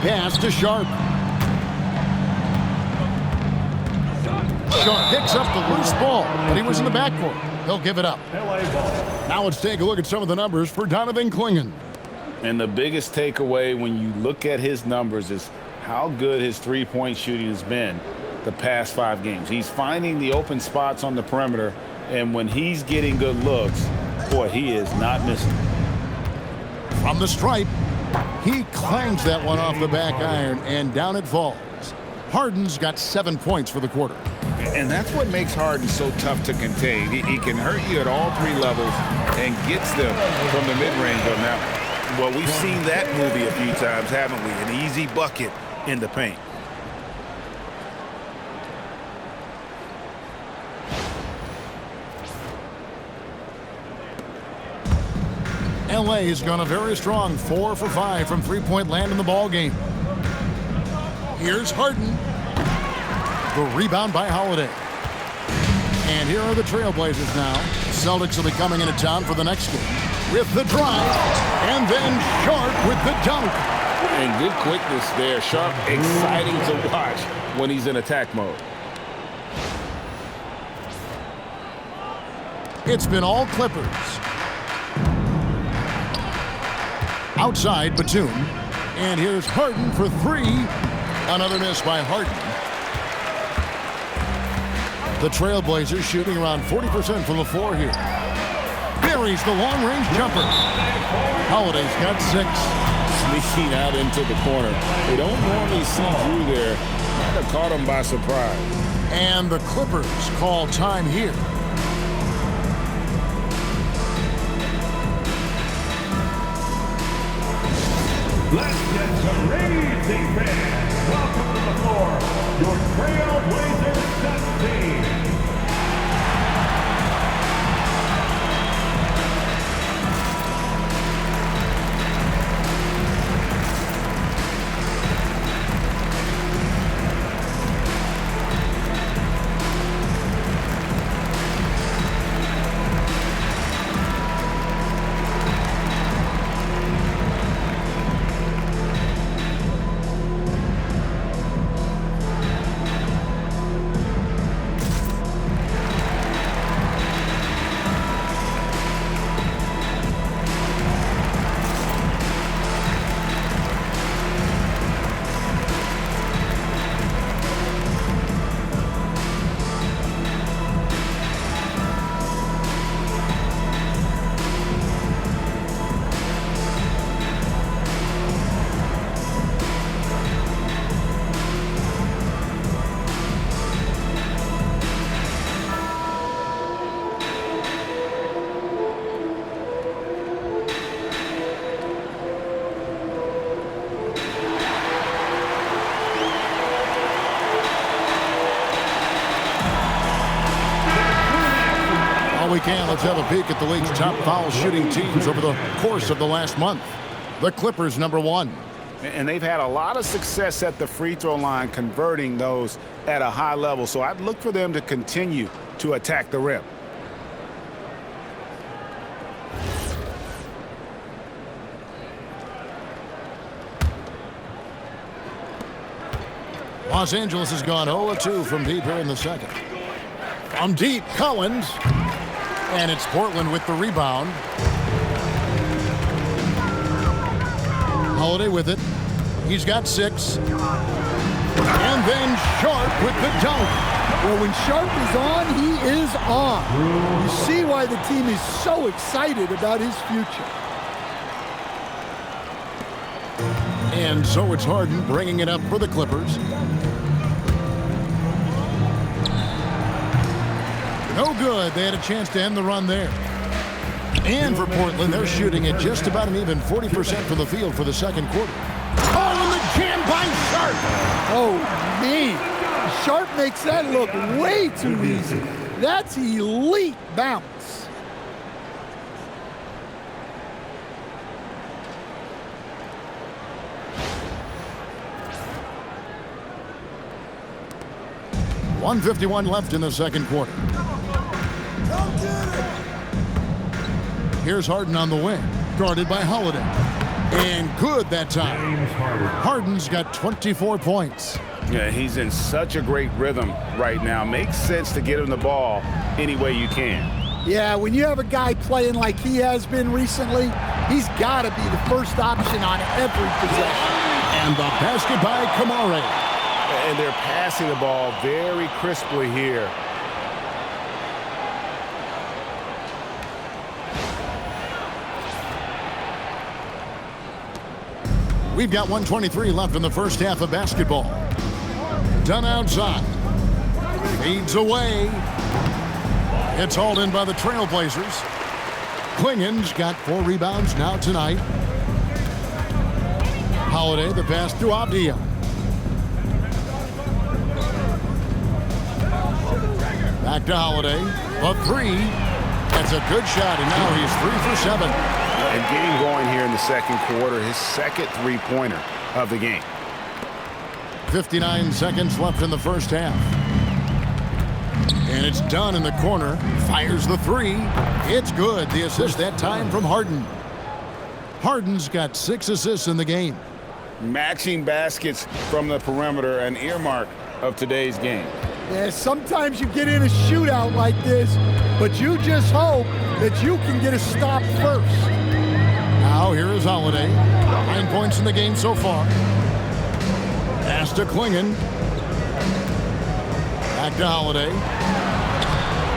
Speaker 4: Pass to Sharp. Sharp picks up the loose ball, but he was in the backcourt. He'll give it up. Now let's take a look at some of the numbers for Donovan Clingan.
Speaker 9: And the biggest takeaway when you look at his numbers is how good his three-point shooting has been the past 5 games. He's finding the open spots on the perimeter, and when he's getting good looks, boy, he is not missing.
Speaker 4: From the stripe, he clangs that one off the back iron, and down it falls. Harden's got 7 points for the quarter.
Speaker 9: And that's what makes Harden so tough to contain. He can hurt you at all 3 levels and gets them from the mid-range on that one. Well, we've seen that movie a few times, haven't we? An easy bucket in the paint.
Speaker 4: LA has gone a very strong 4 for 5 from three-point land in the ball game. Here's Harden. The rebound by Holiday. And here are the Trailblazers now. Celtics will be coming into town for the next game with the drive, and then Sharp with the dunk.
Speaker 9: And good quickness there. Sharp, exciting to watch when he's in attack mode.
Speaker 4: It's been all Clippers. Outside, Batum. And here's Harden for 3. Another miss by Harden. The Trailblazers shooting around 40% from the floor here. Buries the long-range jumper. Holiday's got 6.
Speaker 9: Sneaking out into the corner. They don't normally see Jrue there. Might have caught him by surprise.
Speaker 4: And the Clippers call time here.
Speaker 8: Let's get some raging fans. Welcome to the floor, your Trailblazers set team.
Speaker 4: We can. Let's have a peek at the league's top foul shooting teams over the course of the last month. The Clippers, number 1.
Speaker 9: And they've had a lot of success at the free throw line, converting those at a high level. So I'd look for them to continue to attack the rim.
Speaker 4: Los Angeles has gone 0-2 from deep here in the second. From deep, Collins. And it's Portland with the rebound. Holiday with it. He's got 6. And then Sharp with the dunk.
Speaker 6: Well, when Sharp is on, he is on. You see why the team is so excited about his future.
Speaker 4: And so it's Harden bringing it up for the Clippers. No good. They had a chance to end the run there. And for Portland, they're shooting at just about an even 40% from the field for the second quarter. Oh, and the jam by Sharp.
Speaker 6: Oh, man. Sharp makes that look way too easy. That's elite bounce. .151 left in the second quarter.
Speaker 4: Here's Harden on the wing, guarded by Holiday. And good that time. Harden's got 24 points.
Speaker 9: Yeah, he's in such a great rhythm right now. Makes sense to get him the ball any way you can.
Speaker 6: Yeah, when you have a guy playing like he has been recently, he's got to be the first option on every possession.
Speaker 4: And the basket by Kamare.
Speaker 10: And they're passing the ball very crisply here.
Speaker 4: We've got 1:23 left in the first half of basketball. Done outside. Feeds away. It's hauled in by the Trailblazers. Klingen's got 4 rebounds now tonight. Holiday, the pass to Abdia. Back to Holiday. A 3. That's a good shot, and now he's 3 for 7.
Speaker 9: And getting going here in the second quarter, his second three-pointer of the game.
Speaker 4: 59 seconds left in the first half. And it's done in the corner. Fires the 3. It's good. The assist that time from Harden. Harden's got 6 assists in the game.
Speaker 9: Matching baskets from the perimeter, an earmark of today's game.
Speaker 6: Yeah, sometimes you get in a shootout like this, but you just hope that you can get a stop first.
Speaker 4: Now here is Holiday. 9 points in the game so far. Pass to Klingen. Back to Holiday.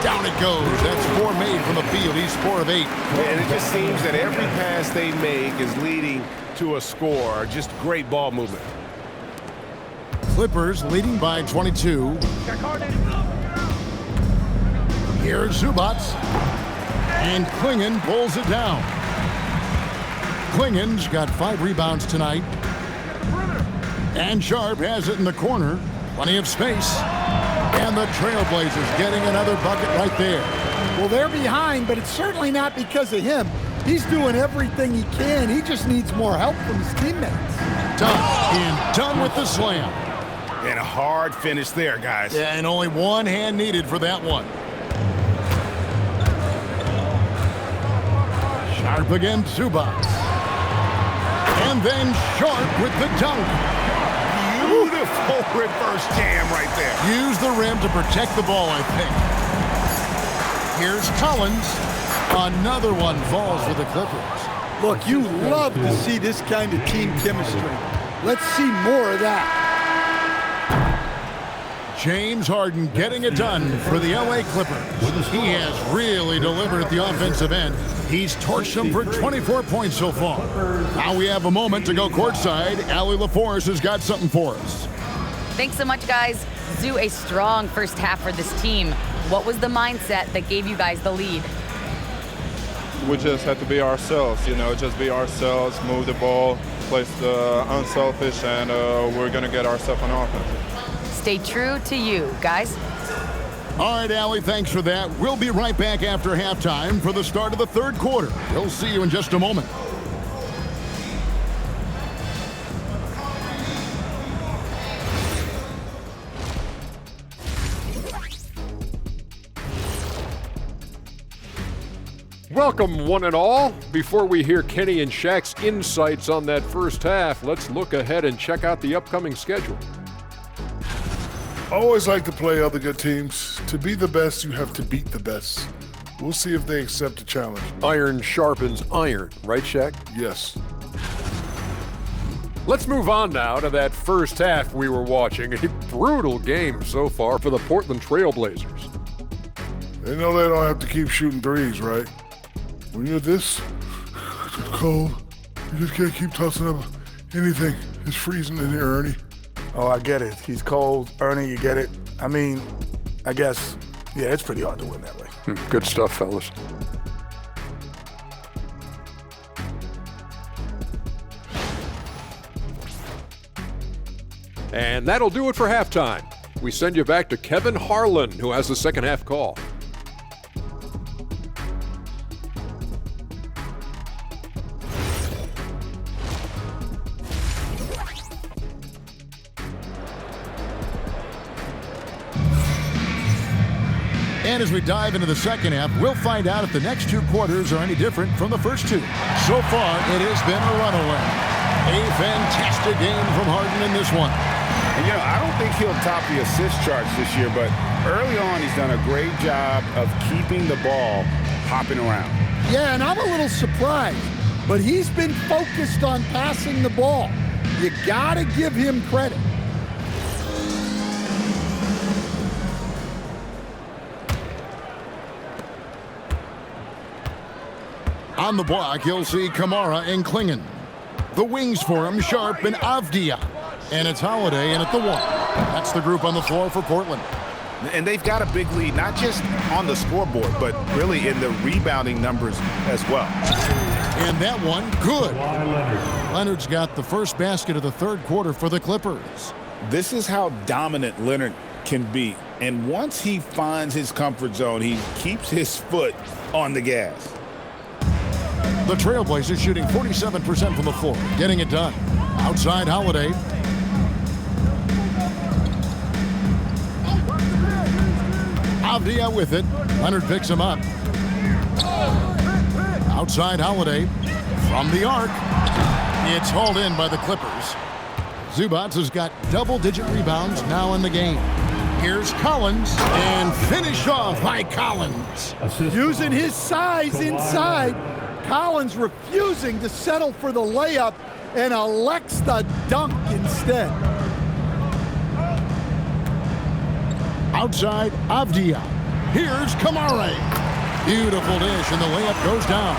Speaker 4: Down it goes. That's 4 made from the field. He's 4 of 8.
Speaker 10: And it just seems that every pass they make is leading to a score. Just great ball movement.
Speaker 4: Clippers leading by 22. Here's Zubac. And Klingen pulls it down. Klingen's got 5 rebounds tonight. And Sharp has it in the corner. Plenty of space. And the Trailblazers getting another bucket right there.
Speaker 6: Well, they're behind, but it's certainly not because of him. He's doing everything he can. He just needs more help from his teammates.
Speaker 4: Done. And done with the slam.
Speaker 10: And a hard finish there, guys.
Speaker 4: Yeah, and only one hand needed for that one. Sharp against Zubac. And then Sharp with the dunk.
Speaker 10: Beautiful reverse jam right there.
Speaker 4: Use the rim to protect the ball, I think. Here's Collins. Another one falls for the Clippers.
Speaker 6: Look, you love to see this kind of team chemistry. Let's see more of that.
Speaker 4: James Harden getting it done for the LA Clippers. He has really delivered at the offensive end. He's torched them for 24 points so far. Now we have a moment to go courtside. Allie LaForce has got something for us.
Speaker 7: Thanks so much, guys. Zoo, a strong first half for this team. What was the mindset that gave you guys the lead?
Speaker 11: We just had to be ourselves, just be ourselves, move the ball, play unselfish, and we're going to get ourselves on offense.
Speaker 7: Stay true to you, guys.
Speaker 4: All right, Allie, thanks for that. We'll be right back after halftime for the start of the third quarter. We'll see you in just a moment.
Speaker 12: Welcome, one and all. Before we hear Kenny and Shaq's insights on that first half, let's look ahead and check out the upcoming schedule.
Speaker 13: I always like to play other good teams. To be the best, you have to beat the best. We'll see if they accept the challenge.
Speaker 12: Iron sharpens iron, right, Shaq?
Speaker 13: Yes.
Speaker 12: Let's move on now to that first half we were watching. A brutal game so far for the Portland Trailblazers.
Speaker 13: They know they don't have to keep shooting threes, right? When you're this cold, you just can't keep tossing up anything. It's freezing in here, Ernie.
Speaker 14: Oh, I get it. He's cold. Ernie, you get it. I mean, I guess, yeah, it's pretty hard to win that way.
Speaker 12: Good stuff, fellas. And that'll do it for halftime. We send you back to Kevin Harlan, who has the second half call.
Speaker 4: And as we dive into the second half, we'll find out if the next 2 quarters are any different from the first 2. So far, it has been a runaway. A fantastic game from Harden in this one.
Speaker 9: And, I don't think he'll top the assist charts this year, but early on he's done a great job of keeping the ball hopping around.
Speaker 6: Yeah, and I'm a little surprised, but he's been focused on passing the ball. You got to give him credit.
Speaker 4: On the block, you'll see Kamara and Klingon. The wings for him, Sharp and Avdia. And it's Holiday in at the 1. That's the group on the floor for Portland.
Speaker 9: And they've got a big lead, not just on the scoreboard, but really in the rebounding numbers as well.
Speaker 4: And that one, good. Leonard's got the first basket of the third quarter for the Clippers.
Speaker 9: This is how dominant Leonard can be. And once he finds his comfort zone, he keeps his foot on the gas.
Speaker 4: The Trailblazers shooting 47% from the floor, getting it done. Outside Holiday. Avdia with it. Leonard picks him up. Outside Holiday. From the arc. It's hauled in by the Clippers. Zubats has got double-digit rebounds now in the game. Here's Collins, and finished off by Collins.
Speaker 6: Using his size inside. Collins refusing to settle for the layup and elects the dunk instead.
Speaker 4: Outside Avdia. Here's Kamara. Beautiful dish, and the layup goes down.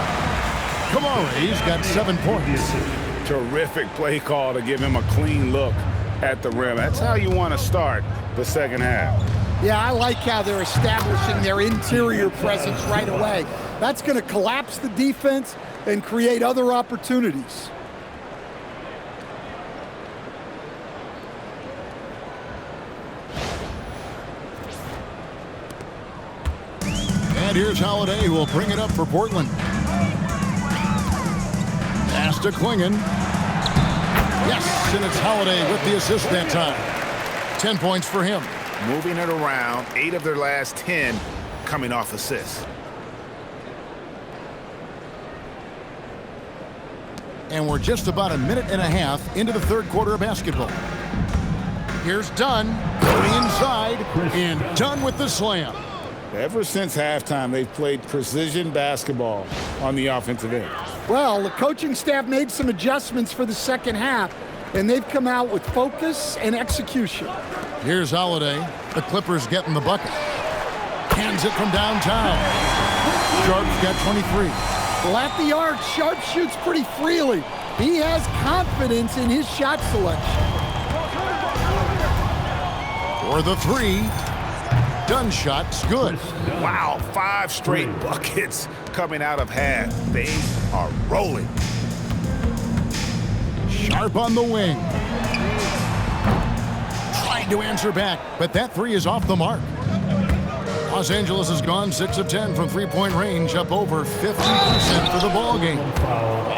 Speaker 4: Kamara's got 7 points.
Speaker 9: Terrific play call to give him a clean look at the rim. That's how you want to start the second half.
Speaker 6: Yeah, I like how they're establishing their interior presence right away. That's going to collapse the defense and create other opportunities.
Speaker 4: And here's Holiday, who will bring it up for Portland. Pass to Klingon. Yes, and it's Holiday with the assist that time. 10 points for him.
Speaker 9: Moving it around, 8 of their last 10 coming off assists.
Speaker 4: And we're just about a minute and a half into the third quarter of basketball. Here's Dunn, going inside, and Dunn with the slam.
Speaker 9: Ever since halftime, they've played precision basketball on the offensive end.
Speaker 6: Well, the coaching staff made some adjustments for the second half, and they've come out with focus and execution.
Speaker 4: Here's Holiday. The Clippers getting the bucket. Hands it from downtown. Sharp's got 23.
Speaker 6: Well, at the arc, Sharp shoots pretty freely. He has confidence in his shot selection.
Speaker 4: For the 3. Dunn shot's good.
Speaker 9: Wow, 5 straight buckets coming out of half. They are rolling.
Speaker 4: Sharp on the wing. Trying to answer back, but that 3 is off the mark. Los Angeles has gone 6 of 10 from three-point range, up over 50% for the ball game.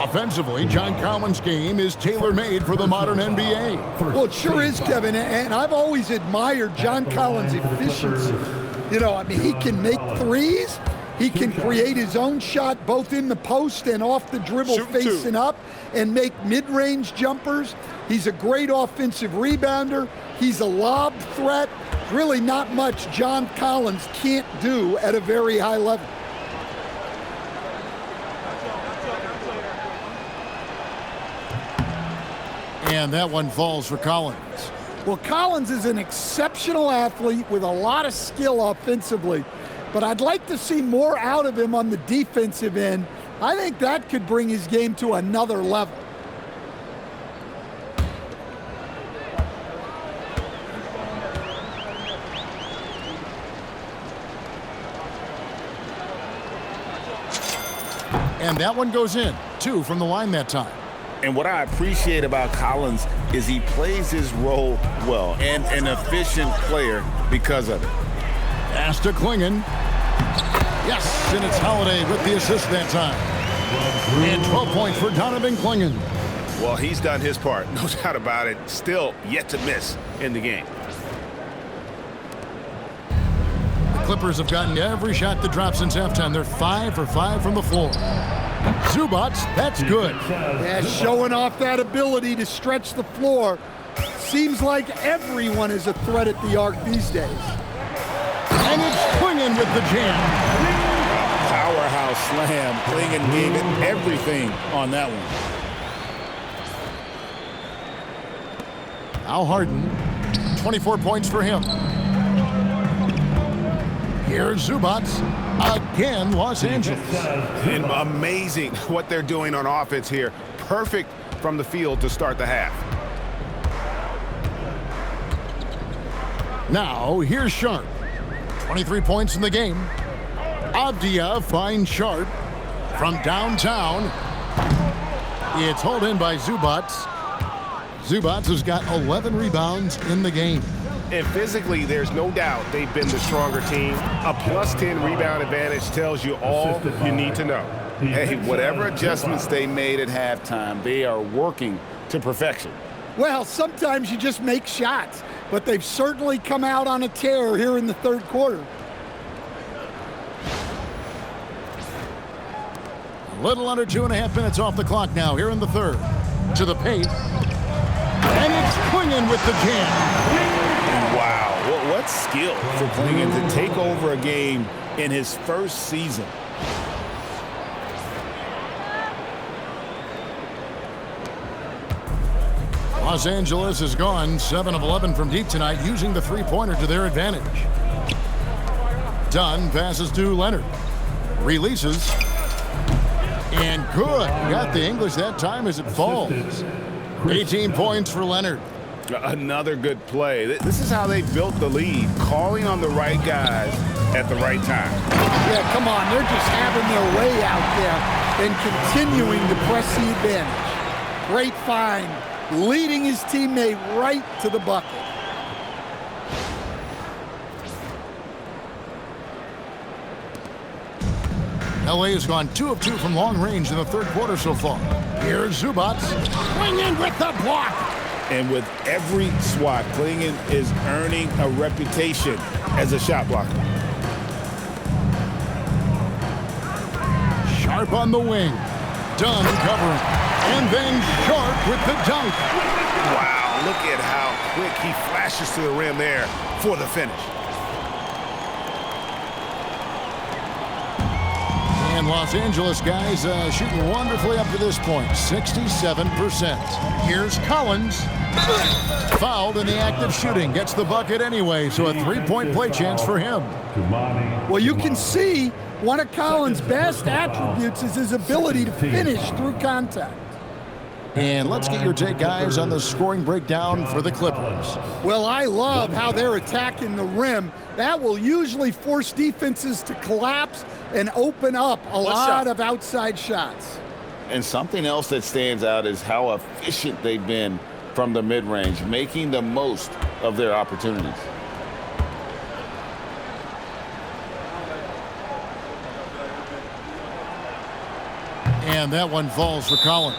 Speaker 4: Offensively, John Collins' game is tailor-made for the modern NBA.
Speaker 6: Well, it sure is, Kevin, and I've always admired John Collins' efficiency. You know, I mean, he can make threes. He can create his own shot both in the post and off the dribble facing up and make mid-range jumpers. He's a great offensive rebounder. He's a lob threat. Really not much John Collins can't do at a very high level.
Speaker 4: And that one falls for Collins.
Speaker 6: Well, Collins is an exceptional athlete with a lot of skill offensively, but I'd like to see more out of him on the defensive end. I think that could bring his game to another level.
Speaker 4: And that one goes in. 2 from the line that time.
Speaker 9: And what I appreciate about Collins is he plays his role well and an efficient player because of it.
Speaker 4: Pass to Klingon. Yes, and it's Holiday with the assist that time. And 12 points for Donovan Klingon.
Speaker 9: Well, he's done his part, no doubt about it. Still yet to miss in the game.
Speaker 4: Clippers have gotten every shot that dropped since halftime. They're 5 for 5 from the floor. Zubac, that's good.
Speaker 6: Yeah, showing off that ability to stretch the floor. Seems like everyone is a threat at the arc these days.
Speaker 4: And it's Klingon with the jam.
Speaker 5: Powerhouse slam. Klingon gave it everything on that one.
Speaker 4: Now Harden, 24 points for him. Here's Zubac. Again, Los Angeles.
Speaker 9: And amazing what they're doing on offense here. Perfect from the field to start the half.
Speaker 4: Now, here's Sharp. 23 points in the game. Avdia finds Sharp from downtown. It's hauled in by Zubac. Zubac has got 11 rebounds in the game.
Speaker 9: And physically, there's no doubt they've been the stronger team. A +10 rebound advantage tells you all you need to know.
Speaker 5: Hey, whatever adjustments they made at halftime, they are working to perfection.
Speaker 6: Well, sometimes you just make shots, but they've certainly come out on a tear here in the third quarter.
Speaker 4: A little under 2.5 minutes off the clock now here in the third. To the paint. And it's Klingon with the jam.
Speaker 5: Wow, what skill for Klingon to take over a game in his first season.
Speaker 4: Los Angeles has gone 7 of 11 from deep tonight, using the three-pointer to their advantage. Dunn passes to Leonard. Releases. And good. Got the English that time as it falls. 18 points for Leonard.
Speaker 9: Another good play. This is how they built the lead, calling on the right guys at the right time.
Speaker 6: Yeah, come on. They're just having their way out there and continuing to press the advantage. Great find. Leading his teammate right to the bucket.
Speaker 4: LA has gone 2 of 2 from long range in the third quarter so far. Here's Zubac. Klingon with the block.
Speaker 5: And with every swat, Klingon is earning a reputation as a shot blocker.
Speaker 4: Sharp on the wing. Dunn covering. And then Sharp with the dunk.
Speaker 9: Wow, look at how quick he flashes to the rim there for the finish.
Speaker 4: And Los Angeles guys shooting wonderfully up to this point, 67%. Here's Collins. Fouled in the act of shooting. Gets the bucket anyway, so a three-point play chance for him.
Speaker 6: Well, you can see one of Collins' best attributes is his ability to finish through contact.
Speaker 4: And let's get your take, guys, on the scoring breakdown for the Clippers.
Speaker 6: Well, I love how they're attacking the rim. That will usually force defenses to collapse and open up a lot of outside shots.
Speaker 5: And something else that stands out is how efficient they've been from the mid-range, making the most of their opportunities.
Speaker 4: And that one falls for Collins.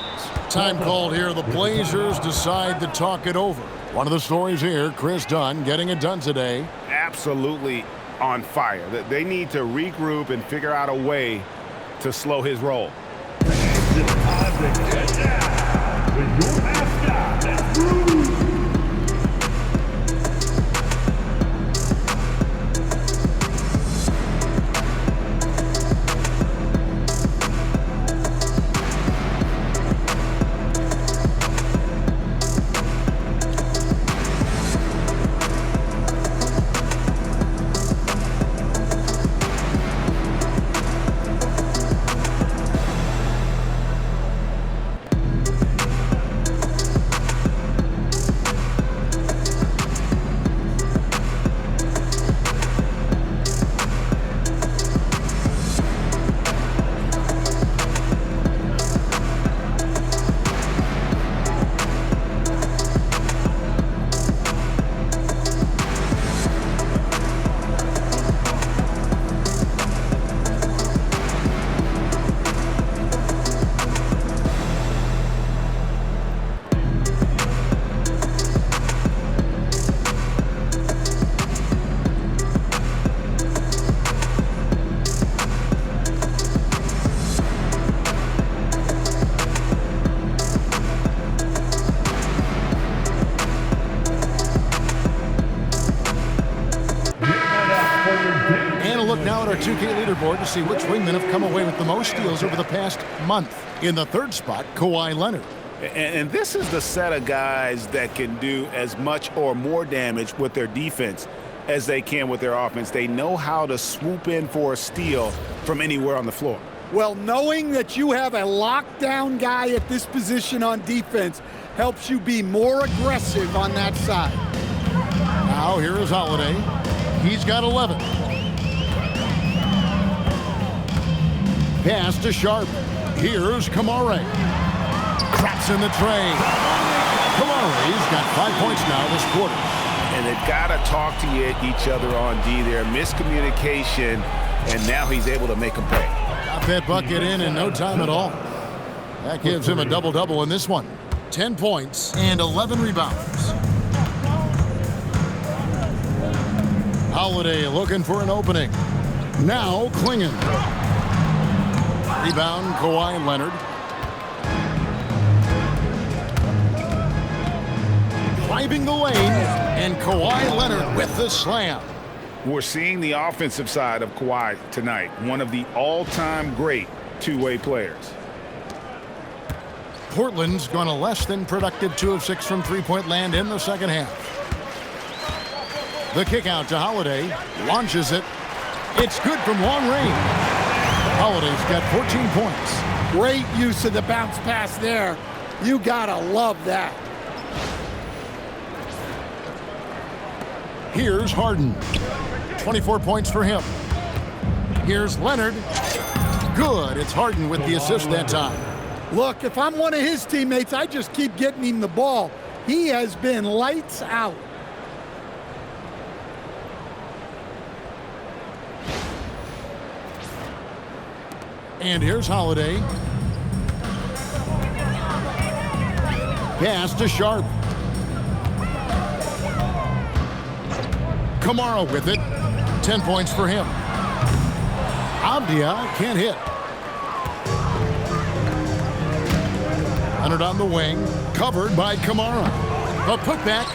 Speaker 4: Time called here. The Blazers decide to talk it over. One of the stories here, Chris Dunn getting it done today.
Speaker 9: Absolutely on fire. They need to regroup and figure out a way to slow his roll.
Speaker 8: With your mascot, Jrue.
Speaker 4: our 2K leaderboard to see which wingmen have come away with the most steals over the past month. In the third spot, Kawhi Leonard.
Speaker 9: And this is the set of guys that can do as much or more damage with their defense as they can with their offense. They know how to swoop in for a steal from anywhere on the floor.
Speaker 6: Well, knowing that you have a lockdown guy at this position on defense helps you be more aggressive on that side.
Speaker 4: Now here is Holiday. He's got 11. Pass to Sharp. Here's Kamare. Traps in the tray. Kamare's got 5 points now this quarter.
Speaker 9: And they've got to talk to each other on D there. Miscommunication, and now he's able to make them pay.
Speaker 4: Got that bucket in no time at all. That gives him a double-double in this one. 10 points and 11 rebounds. Holiday looking for an opening. Now Klingon. Rebound, Kawhi Leonard. Driving the lane, and Kawhi Leonard with the slam.
Speaker 9: We're seeing the offensive side of Kawhi tonight, one of the all-time great two-way players.
Speaker 4: Portland's gone a less than productive 2 of 6 from three-point land in the second half. The kick out to Holiday, launches it. It's good from long range. Holiday's got 14 points.
Speaker 6: Great use of the bounce pass there. You gotta love that.
Speaker 4: Here's Harden. 24 points for him. Here's Leonard. Good. It's Harden with the assist that time.
Speaker 6: Look, if I'm one of his teammates, I just keep getting him the ball. He has been lights out.
Speaker 4: And here's Holiday. Pass to Sharp. Kamara with it. 10 points for him. Abdia can't hit. Leonard on the wing. Covered by Kamara. The putback.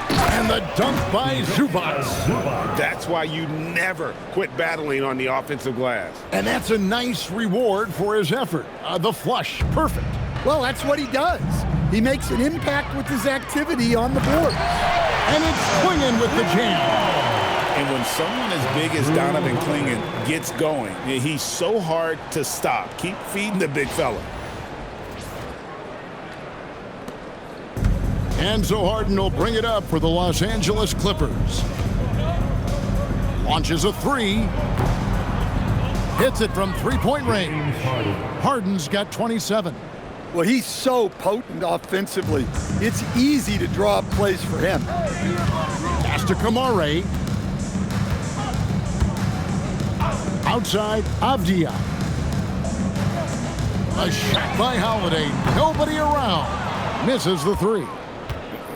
Speaker 4: And the dunk by Zubac.
Speaker 9: That's why you never quit battling on the offensive glass.
Speaker 4: And that's a nice reward for his effort. The flush. Perfect.
Speaker 6: Well, that's what he does. He makes an impact with his activity on the board.
Speaker 4: And it's Klingon with the jam.
Speaker 9: And when someone as big as Donovan Klingon gets going, he's so hard to stop. Keep feeding the big fella.
Speaker 4: And so Harden will bring it up for the Los Angeles Clippers. Launches a three. Hits it from three-point range. Harden's got 27.
Speaker 6: Well, he's so potent offensively. It's easy to draw up plays for him.
Speaker 4: Pass to Kamare. Outside, Avdia. A shot by Holiday. Nobody around. Misses the three.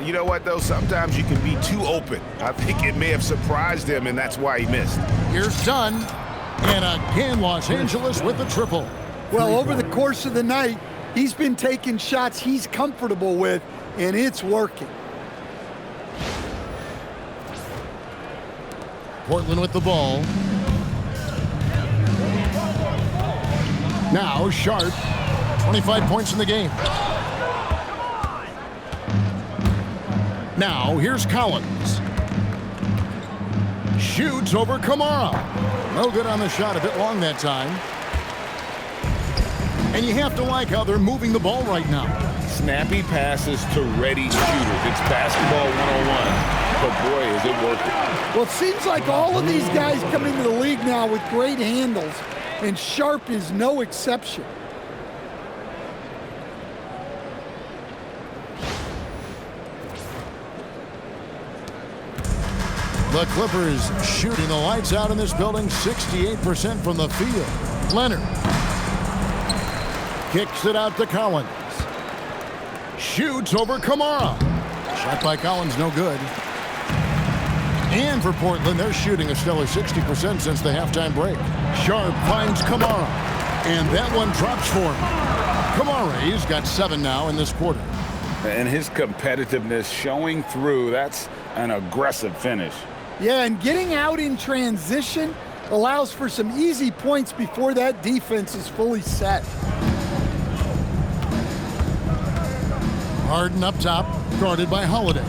Speaker 9: You know what, though? Sometimes you can be too open. I think it may have surprised him, and that's why he missed.
Speaker 4: Here's Dunn. And again, Los Angeles with the triple.
Speaker 6: Well, over the course of the night, he's been taking shots he's comfortable with, and it's working.
Speaker 4: Portland with the ball. Now Sharp, 25 points in the game. Now here's Collins. Shoots over Kamara. No good on the shot, a bit long that time. And you have to like how they're moving the ball right now.
Speaker 9: Snappy passes to ready shooters. It's basketball 101, but boy, is it working.
Speaker 6: Well, it seems like all of these guys come into the league now with great handles, and Sharp is no exception.
Speaker 4: The Clippers shooting the lights out in this building, 68% from the field. Leonard kicks it out to Collins. Shoots over Kamara. Shot by Collins, no good. And for Portland, they're shooting a stellar 60% since the halftime break. Sharp finds Kamara. And that one drops for him. Kamara's got 7 now in this quarter.
Speaker 9: And his competitiveness showing through. That's an aggressive finish.
Speaker 6: Yeah, and getting out in transition allows for some easy points before that defense is fully set.
Speaker 4: Harden up top, guarded by Holiday.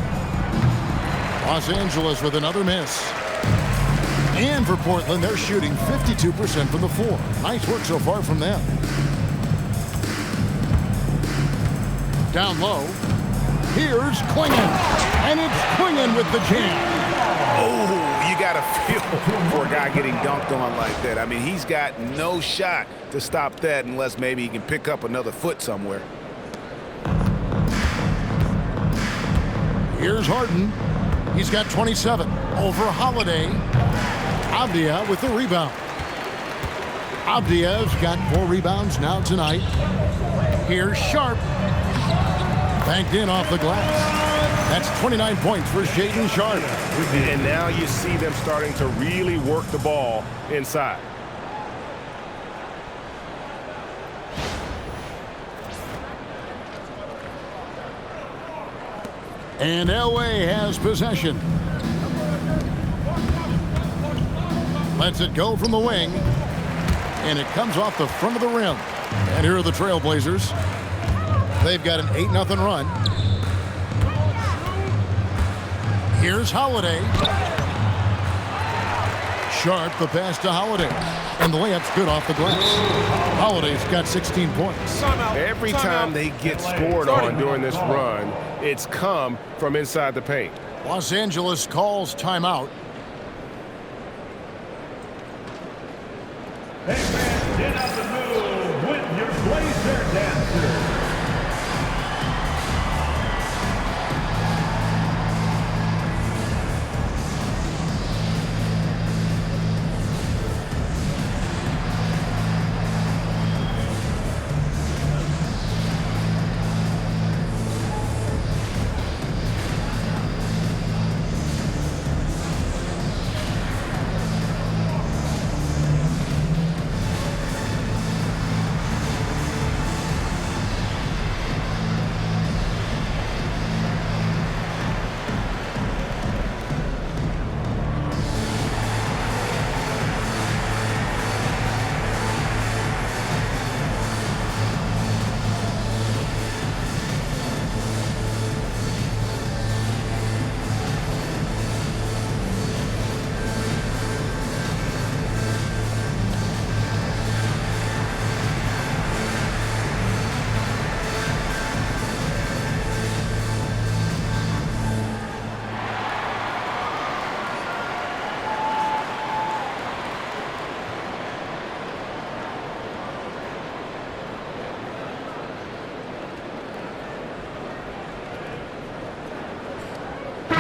Speaker 4: Los Angeles with another miss. And for Portland, they're shooting 52% from the floor. Nice work so far from them. Down low, here's Klingon. And it's Klingon with the jam.
Speaker 9: Oh, you got to feel for a guy getting dunked on like that. I mean, he's got no shot to stop that unless maybe he can pick up another foot somewhere.
Speaker 4: Here's Harden. He's got 27 over Holiday. Avdia with the rebound. Avdia's got 4 rebounds now tonight. Here's Sharp. Banked in off the glass. That's 29 points for Shaedon Sharp.
Speaker 10: And now you see them starting to really work the ball inside.
Speaker 4: And LA has possession. Lets it go from the wing. And it comes off the front of the rim. And here are the Trailblazers. They've got an 8-0 run. Here's Holiday. Sharp, the pass to Holiday. And the layup's good off the glass. Holiday's got 16 points.
Speaker 10: Every time they get scored on during this run, it's come from inside the paint.
Speaker 4: Los Angeles calls timeout.
Speaker 8: Hey fans, get out the move with your Blazer dancers.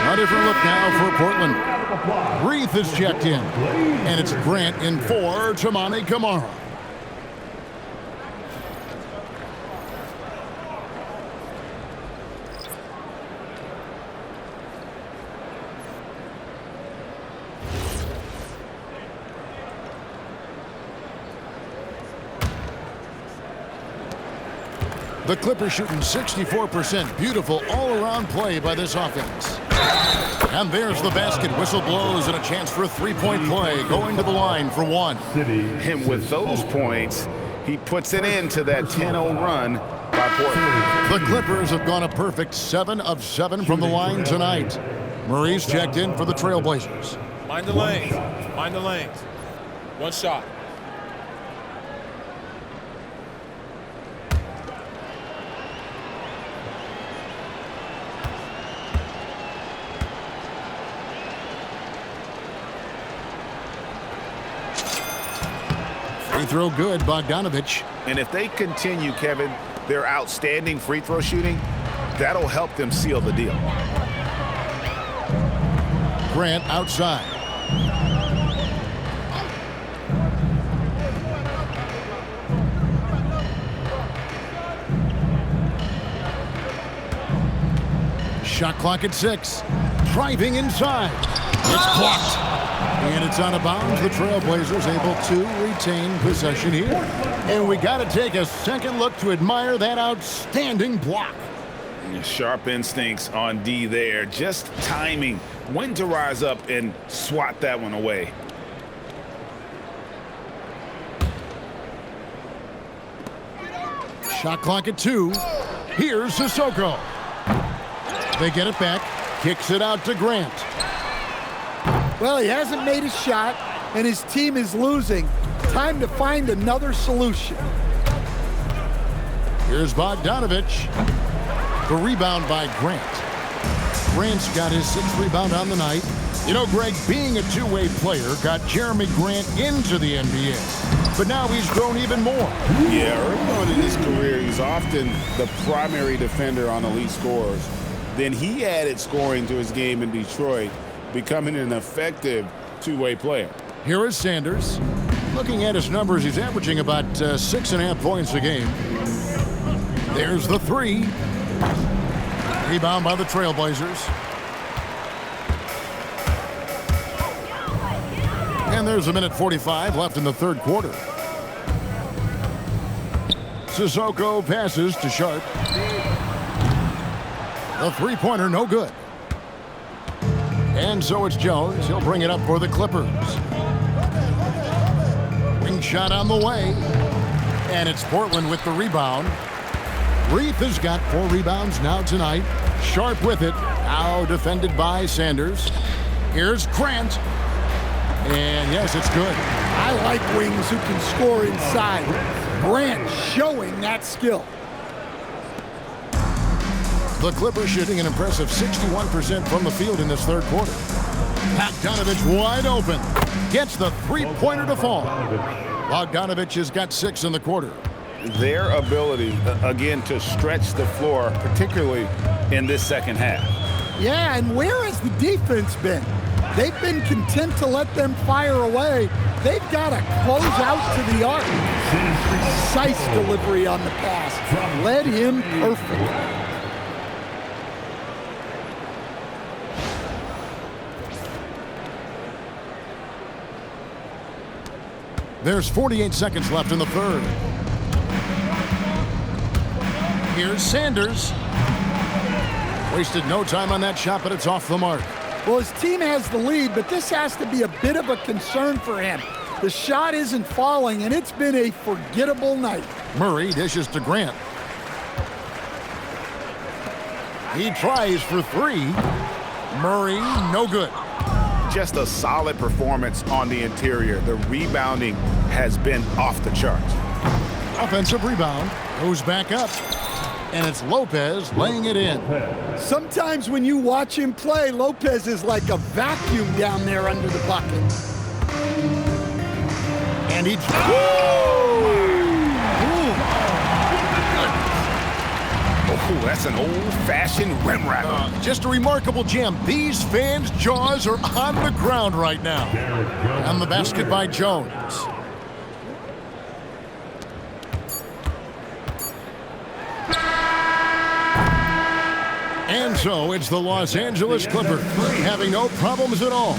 Speaker 4: A different look now for Portland. Reith is checked in. And it's Grant in for Toumani Camara. The Clippers shooting 64%. Beautiful all-around play by this offense. And there's the basket. Whistle blows and a chance for a three-point play. Going to the line for one.
Speaker 9: And with those points, he puts it into that 10-0 run by Portland.
Speaker 4: The Clippers have gone a perfect 7 of 7 from the line tonight. Murray's checked in for the Trailblazers.
Speaker 15: Mind the lanes. Mind the lanes. One shot.
Speaker 4: Free throw good, Bogdanovich.
Speaker 9: And if they continue, Kevin, their outstanding free throw shooting, that'll help them seal the deal.
Speaker 4: Grant outside. Shot clock at 6. Driving inside. It's blocked. And it's out of bounds. The Trailblazers able to retain possession here. And we got to take a second look to admire that outstanding block.
Speaker 9: Sharp instincts on D there. Just timing when to rise up and swat that one away.
Speaker 4: Shot clock at 2. Here's Sissoko. They get it back. Kicks it out to Grant.
Speaker 6: Well, he hasn't made a shot, and his team is losing. Time to find another solution.
Speaker 4: Here's Bogdanovich. The rebound by Grant. Grant's got his 6th rebound on the night. You know, Greg, being a two-way player got Jeremy Grant into the NBA. But now he's grown even more.
Speaker 9: Yeah, early on in his career, he's often the primary defender on elite scorers. Then he added scoring to his game in Detroit, becoming an effective two-way player.
Speaker 4: Here is Sanders. Looking at his numbers, he's averaging about 6.5 points a game. There's the 3. Rebound by the Trailblazers. And there's a minute 45 left in the third quarter. Sissoko passes to Sharp. The three-pointer, no good. And so it's Jones. He'll bring it up for the Clippers. Wing shot on the way. And it's Portland with the rebound. Reith has got 4 rebounds now tonight. Sharp with it. Now defended by Sanders. Here's Grant. And yes, it's good.
Speaker 6: I like wings who can score inside. Grant showing that skill.
Speaker 4: The Clippers shooting an impressive 61% from the field in this third quarter. Bogdanovich wide open. Gets the three-pointer to fall. Bogdanovich has got 6 in the quarter.
Speaker 9: Their ability, again, to stretch the floor, particularly in this second half.
Speaker 6: Yeah, and where has the defense been? They've been content to let them fire away. They've got to close out to the arc. Precise delivery on the pass. Led him perfect.
Speaker 4: There's 48 seconds left in the third. Here's Sanders. Wasted no time on that shot, but it's off the mark.
Speaker 6: Well, his team has the lead, but this has to be a bit of a concern for him. The shot isn't falling, and it's been a forgettable night.
Speaker 4: Murray dishes to Grant. He tries for 3. Murray, no good.
Speaker 9: Just a solid performance on the interior. The rebounding has been off the charts.
Speaker 4: Offensive rebound. Goes back up. And it's Lopez laying it in.
Speaker 6: Sometimes when you watch him play, Lopez is like a vacuum down there under the bucket.
Speaker 4: And he...
Speaker 9: Oh, that's an old-fashioned rim wrap.
Speaker 4: Just a remarkable jam. These fans' jaws are on the ground right now. And the basket by Jones. And so it's the Los Angeles Clippers having no problems at all.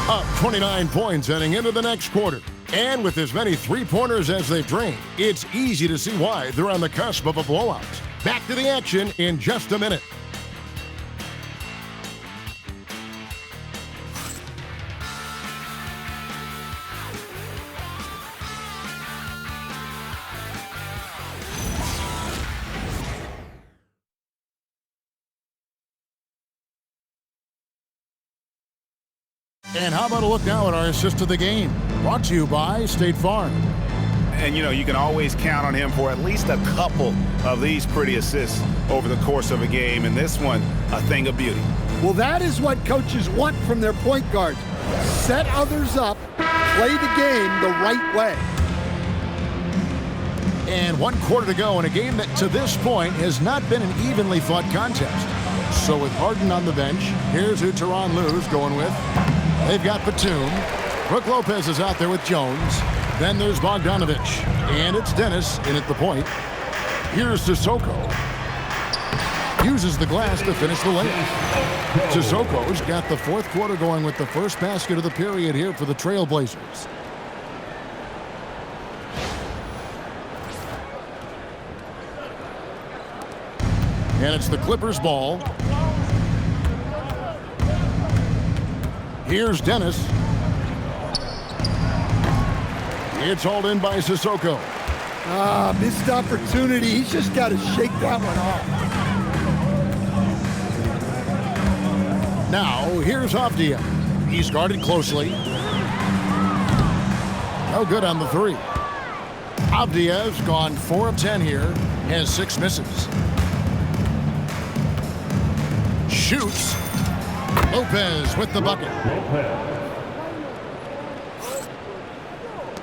Speaker 4: Up 29 points heading into the next quarter. And with as many three-pointers as they've drained, it's easy to see why they're on the cusp of a blowout. Back to the action in just a minute. And how about a look now at our assist of the game? Brought to you by State Farm.
Speaker 9: And, you know, you can always count on him for at least a couple of these pretty assists over the course of a game. And this one, a thing of beauty.
Speaker 6: Well, that is what coaches want from their point guards. Set others up, play the game the right way.
Speaker 4: And 1 quarter to go in a game that to this point has not been an evenly fought contest. So with Harden on the bench, here's who Tyronn Lue's going with. They've got Batum. Brook Lopez is out there with Jones. Then there's Bogdanovich. And it's Dennis in at the point. Here's Sissoko. Uses the glass to finish the layup. Sissoko's got the fourth quarter going with the first basket of the period here for the Trailblazers. And it's the Clippers' ball. Here's Dennis. It's hauled in by Sissoko.
Speaker 6: Missed opportunity. He's just got to shake that one off.
Speaker 4: Now, here's Avdia. He's guarded closely. No good on the three. Avdia's gone 4 of 10 here, has 6 misses. Shoots. Lopez with the bucket.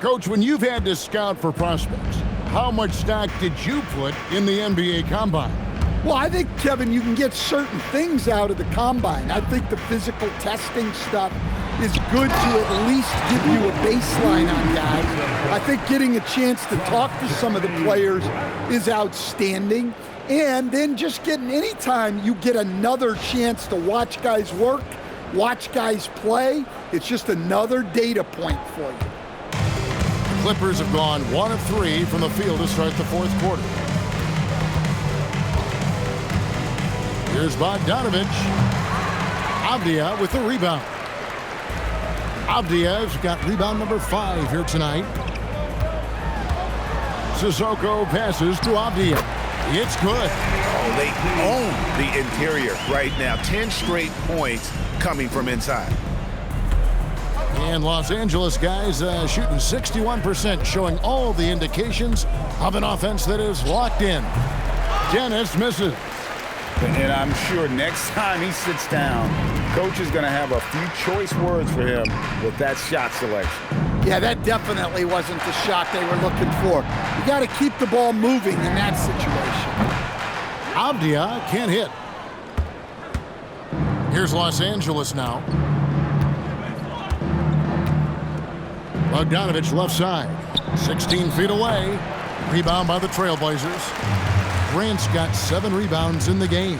Speaker 4: Coach, when you've had to scout for prospects, how much stock did you put in the NBA Combine?
Speaker 6: Well, I think, Kevin, you can get certain things out of the Combine. I think the physical testing stuff is good to at least give you a baseline on guys. I think getting a chance to talk to some of the players is outstanding. And then just getting, anytime you get another chance to watch guys work, watch guys play, it's just another data point for you.
Speaker 4: Clippers have gone 1 of 3 from the field to start the 4th quarter. Here's Bogdanovich. Avdia with the rebound. Avdia's got rebound number 5 here tonight. Sissoko passes to Avdia. It's good.
Speaker 9: Oh, they own the interior right now. 10 straight points coming from inside.
Speaker 4: And Los Angeles guys shooting 61%, showing all the indications of an offense that is locked in. Dennis misses.
Speaker 9: And I'm sure next time he sits down, coach is going to have a few choice words for him with that shot selection.
Speaker 6: Yeah, that definitely wasn't the shot they were looking for. You got to keep the ball moving in that situation.
Speaker 4: Avdia can't hit. Here's Los Angeles now. Bogdanovich left side. 16 feet away. Rebound by the Trailblazers. Grant's got 7 rebounds in the game.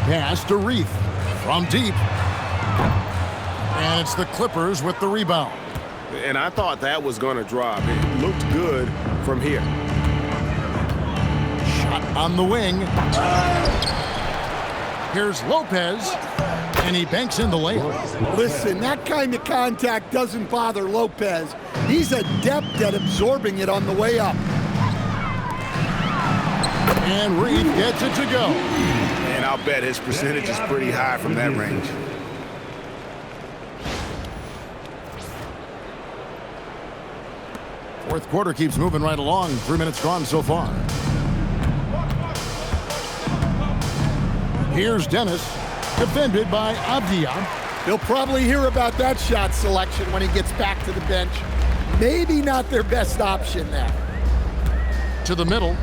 Speaker 4: Pass to Reith from deep. And it's the Clippers with the rebound.
Speaker 10: And I thought that was going to drop. It looked good from here.
Speaker 4: Shot on the wing. Here's Lopez. And he banks in the layup.
Speaker 6: Listen, that kind of contact doesn't bother Lopez. He's adept at absorbing it on the way up.
Speaker 4: And Reed gets it to go.
Speaker 9: And I'll bet his percentage is pretty high from that range.
Speaker 4: Fourth quarter keeps moving right along. 3 minutes gone so far. Here's Dennis, defended by Avdia.
Speaker 6: He'll probably hear about that shot selection when he gets back to the bench. Maybe not their best option there.
Speaker 4: To the middle.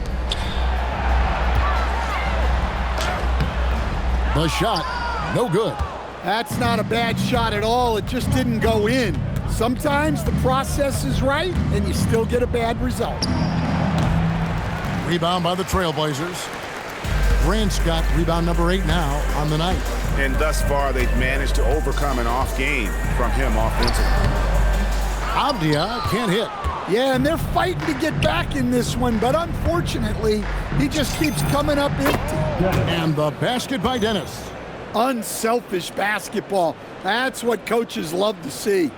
Speaker 4: The shot, no good.
Speaker 6: That's not a bad shot at all. It just didn't go in. Sometimes the process is right, and you still get a bad result.
Speaker 4: Rebound by the Trailblazers. Grant's got rebound number 8 now on the night.
Speaker 9: And thus far, they've managed to overcome an off game from him offensively.
Speaker 4: Avdia can't hit.
Speaker 6: Yeah, and they're fighting to get back in this one, but unfortunately, he just keeps coming up empty.
Speaker 4: And the basket by Dennis.
Speaker 6: Unselfish basketball. That's what coaches love to see.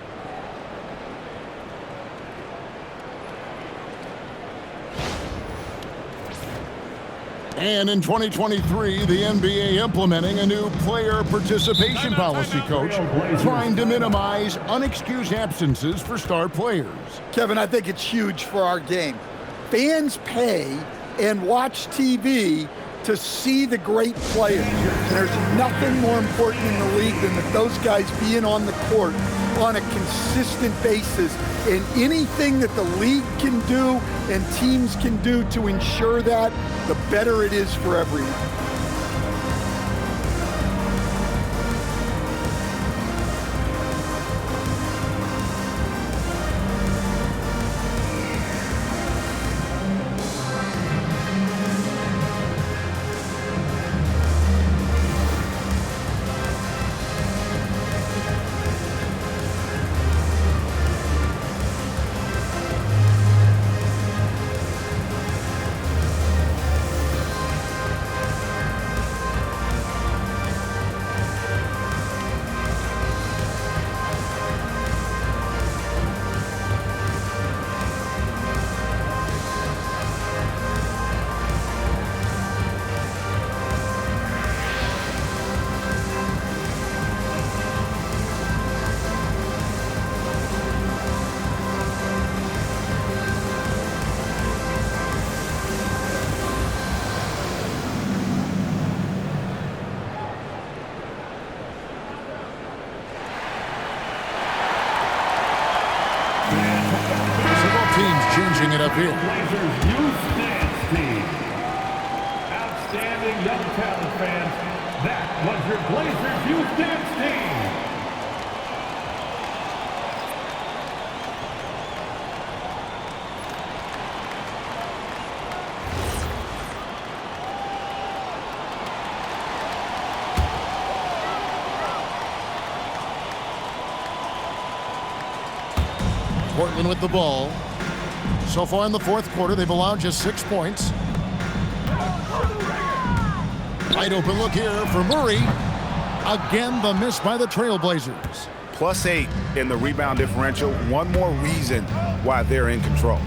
Speaker 4: And in 2023, the NBA implementing a new player participation policy, Coach, trying to minimize unexcused absences for star players.
Speaker 6: Kevin, I think it's huge for our game. Fans pay and watch TV to see the great players. There's nothing more important in the league than that those guys being on the court on a consistent basis, and anything that the league can do and teams can do to ensure that, the better it is for everyone.
Speaker 4: changing it up here.
Speaker 8: Blazers youth dance team. Outstanding young talent, fans. That was your Blazers youth dance team.
Speaker 4: Portland with the ball. So far in the fourth quarter, they've allowed just 6 points. Wide open look here for Murray. Again, the miss by the Trailblazers.
Speaker 9: +8 in the rebound differential. One more reason why they're in control.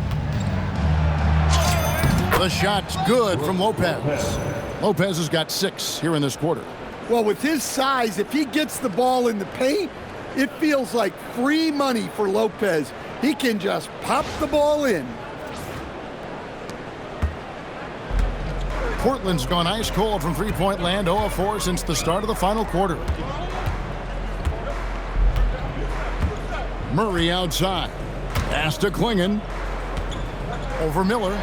Speaker 4: The shot's good from Lopez. Lopez has got 6 here in this quarter.
Speaker 6: Well, with his size, if he gets the ball in the paint, it feels like free money for Lopez. He can just pop the ball in.
Speaker 4: Portland's gone ice cold from three-point land, 0 of 4 since the start of the final quarter. Murray outside. Pass to Klingon. Over Miller.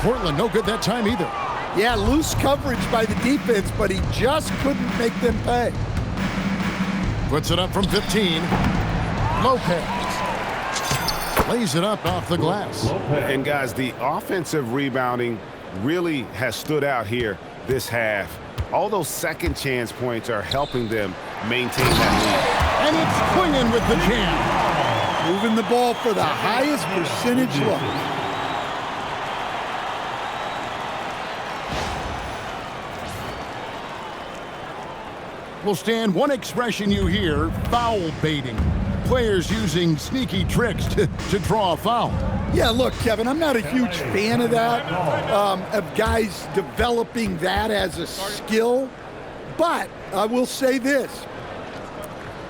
Speaker 4: Portland no good that time either.
Speaker 6: Yeah, loose coverage by the defense, but he just couldn't make them pay.
Speaker 4: Puts it up from 15. Lopez lays it up off the glass.
Speaker 9: And guys, the offensive rebounding really has stood out here this half. All those second chance points are helping them maintain that lead.
Speaker 4: And it's Klingon with the jam.
Speaker 6: Moving the ball for the highest percentage look.
Speaker 4: Will stand one expression you hear, foul baiting. Players using sneaky tricks to draw a foul.
Speaker 6: Yeah, look, Kevin, I'm not a huge fan of that, of guys developing that as a skill. But I will say this.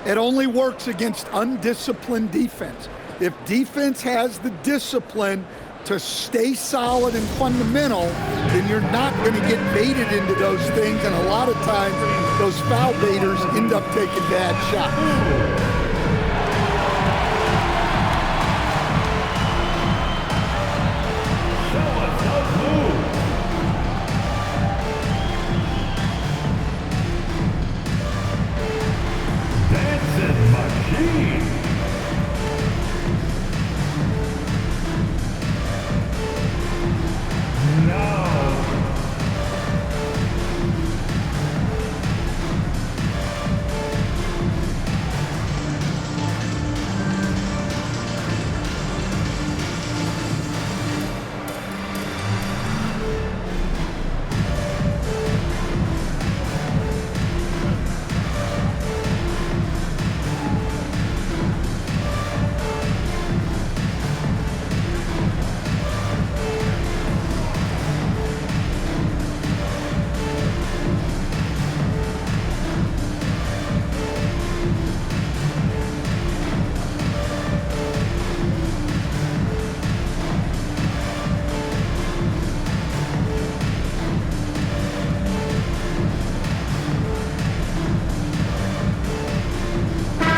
Speaker 6: It only works against undisciplined defense. If defense has the discipline to stay solid and fundamental, then you're not going to get baited into those things. And a lot of times, those foul baiters end up taking bad shots.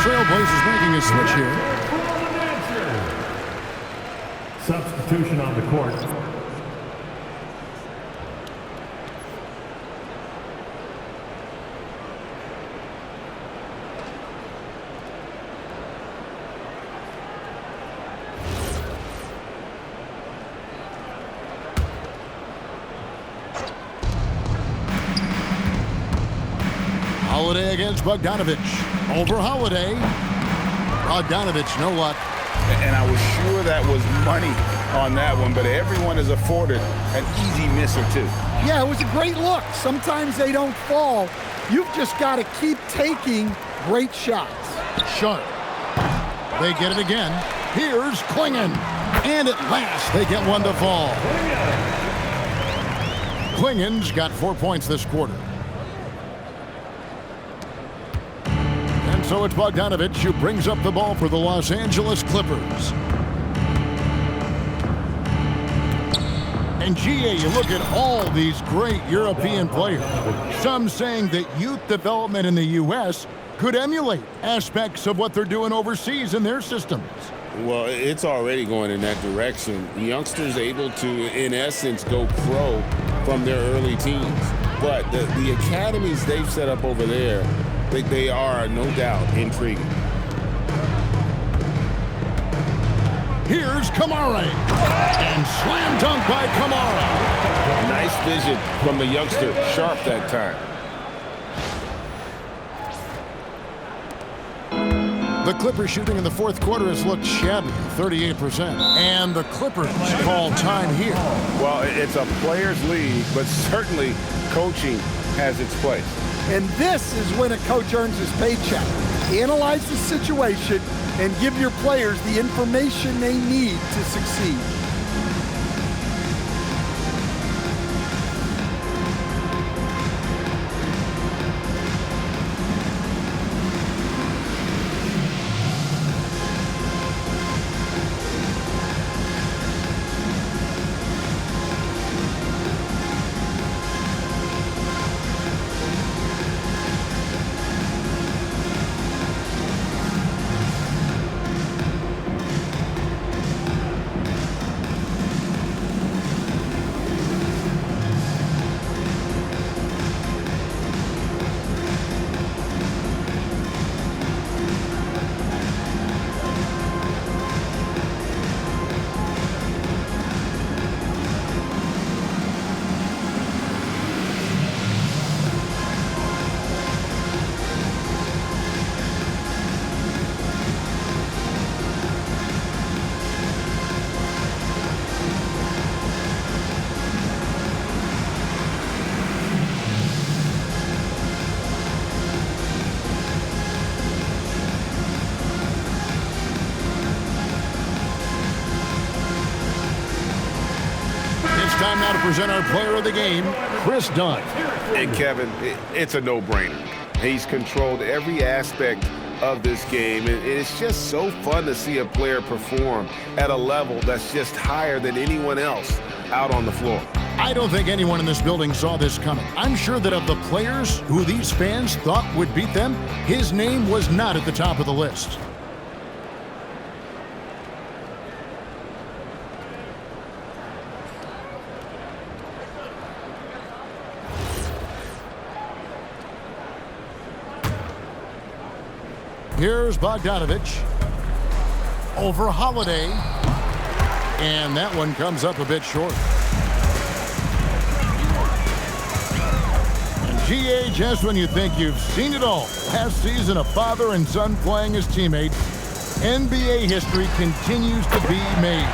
Speaker 4: Trailblazers making a switch here.
Speaker 8: Substitution on the court.
Speaker 4: Holiday against Bogdanovich. Over Holiday. Bogdanovich, no luck.
Speaker 9: And I was sure that was money on that one, but everyone is afforded an easy miss or two.
Speaker 6: Yeah, it was a great look. Sometimes they don't fall. You've just got to keep taking great shots.
Speaker 4: Sharp. They get it again. Here's Klingon. And at last, they get one to fall. Klingon's got 4 points this quarter. So it's Bogdanovich who brings up the ball for the Los Angeles Clippers. And GA, you look at all these great European players. Some saying that youth development in the U.S. could emulate aspects of what they're doing overseas in their systems.
Speaker 5: Well, it's already going in that direction. Youngsters able to, in essence, go pro from their early teens. But the academies they've set up over there, they are, no doubt, intriguing.
Speaker 4: Here's Kamara. And slam dunk by Kamara.
Speaker 5: Nice vision from the youngster. Sharp that time.
Speaker 4: The Clippers shooting in the fourth quarter has looked shabby, 38%. And the Clippers call time here.
Speaker 9: Well, it's a players' league, but certainly coaching has its place.
Speaker 6: And this is when a coach earns his paycheck. Analyze the situation and give your players the information they need to succeed.
Speaker 4: Time now to present our player of the game, Chris Dunn.
Speaker 9: And Kevin, it's a no-brainer. He's controlled every aspect of this game, and it's just so fun to see a player perform at a level that's just higher than anyone else out on the floor.
Speaker 4: I don't think anyone in this building saw this coming. I'm sure that of the players who these fans thought would beat them, his name was not at the top of the list. Here's Bogdanovich over Holiday, and that one comes up a bit short. And GA, just when you think you've seen it all, last season a father and son playing as teammates, NBA history continues to be made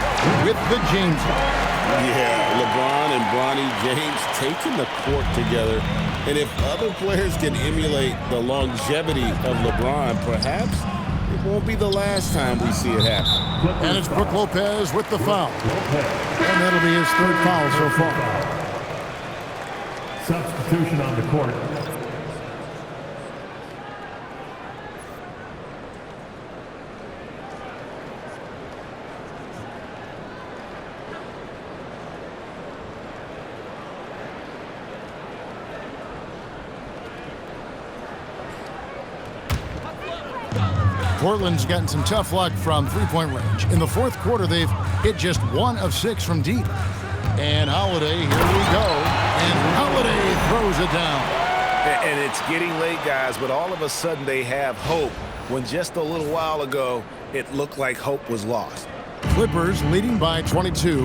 Speaker 4: with the Jameses.
Speaker 5: Yeah, LeBron and Bronny James taking the court together. And if other players can emulate the longevity of LeBron, perhaps it won't be the last time we see it happen.
Speaker 4: And it's Brook Lopez with the foul. And that'll be his third foul so far.
Speaker 8: Substitution on the court.
Speaker 4: Portland's gotten some tough luck from three-point range. In the fourth quarter, they've hit just 1 of 6 from deep. And Holiday, here we go. And Holiday throws it down.
Speaker 9: And it's getting late, guys, but all of a sudden they have hope when just a little while ago it looked like hope was lost.
Speaker 4: Clippers leading by 22.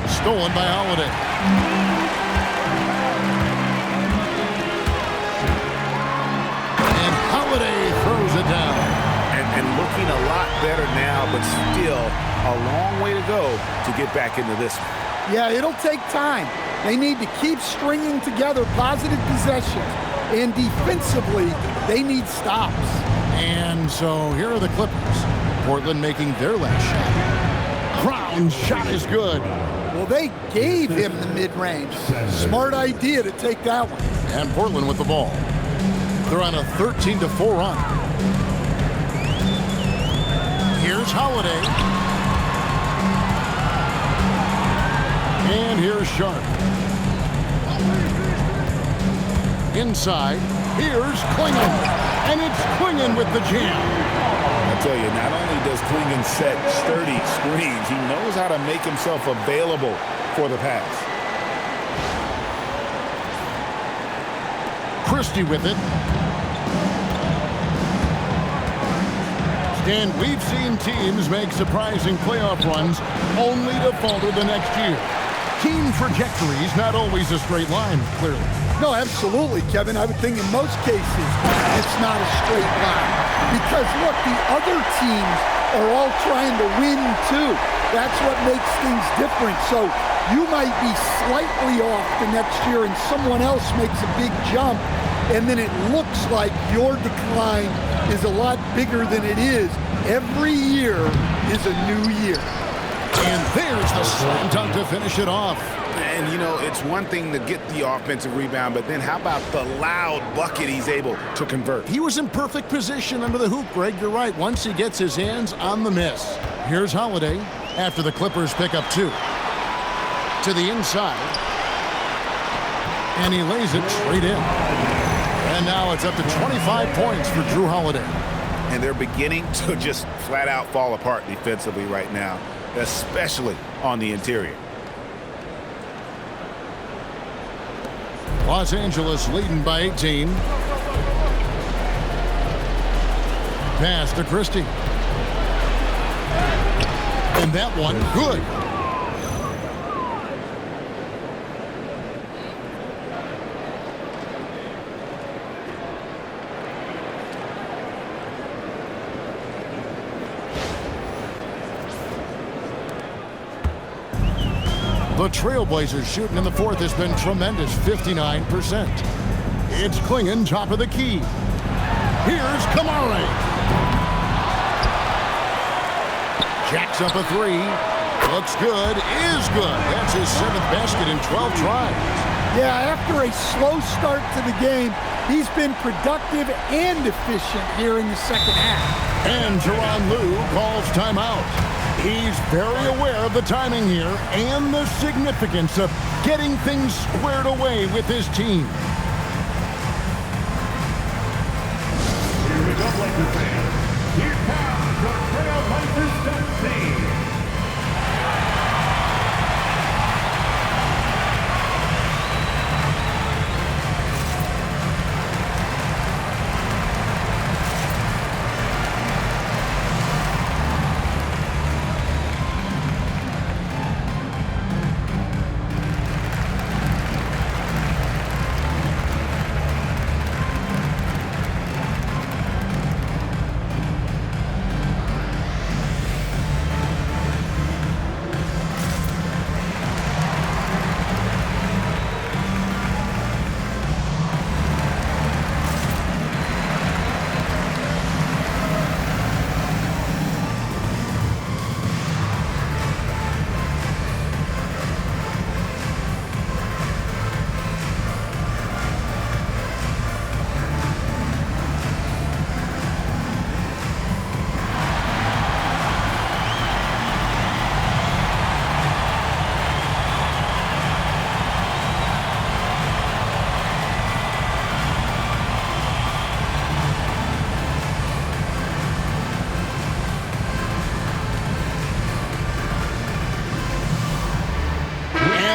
Speaker 4: Stolen by Holiday. Throws it down.
Speaker 9: And looking a lot better now, but still a long way to go to get back into this one.
Speaker 6: Yeah, it'll take time. They need to keep stringing together positive possessions. And defensively, they need stops.
Speaker 4: And so here are the Clippers. Portland making their last shot. Brown's shot is good.
Speaker 6: Well, they gave him the mid-range. Smart idea to take that one.
Speaker 4: And Portland with the ball. They're on a 13-4 run. Here's Holiday. And here's Sharp. Inside, here's Klingon. And it's Clingan with the jam.
Speaker 9: I tell you, not only does Clingan set sturdy screens, he knows how to make himself available for the pass.
Speaker 4: Christie with it. And we've seen teams make surprising playoff runs only to falter the next year. Team trajectories not always a straight line, clearly.
Speaker 6: No, absolutely, Kevin. I would think in most cases it's not a straight line. Because, look, the other teams are all trying to win, too. That's what makes things different. So you might be slightly off the next year and someone else makes a big jump, and then it looks like your decline is a lot bigger than it is. Every year is a new year.
Speaker 4: And there's the slam dunk to finish it off.
Speaker 9: And, you know, it's one thing to get the offensive rebound, but then how about the loud bucket he's able to convert?
Speaker 4: He was in perfect position under the hoop, Greg. You're right. Once he gets his hands on the miss. Here's Holiday after the Clippers pick up 2. To the inside. And he lays it straight in. And now it's up to 25 points for Jrue Holiday.
Speaker 9: And they're beginning to just flat out fall apart defensively right now, especially on the interior.
Speaker 4: Los Angeles leading by 18. Pass to Christie. And that one, good. The Trailblazers shooting in the fourth has been tremendous, 59%. It's Clingan, top of the key. Here's Kamari. Jacks up a 3. Looks good, is good. That's his 7th basket in 12 tries.
Speaker 6: Yeah, after a slow start to the game, he's been productive and efficient here in the second half.
Speaker 4: And Tyronn Lue calls timeout. He's very aware of the timing here and the significance of getting things squared away with his team.
Speaker 8: Here we go, Lakers fans. Here comes the Trailblazers 17.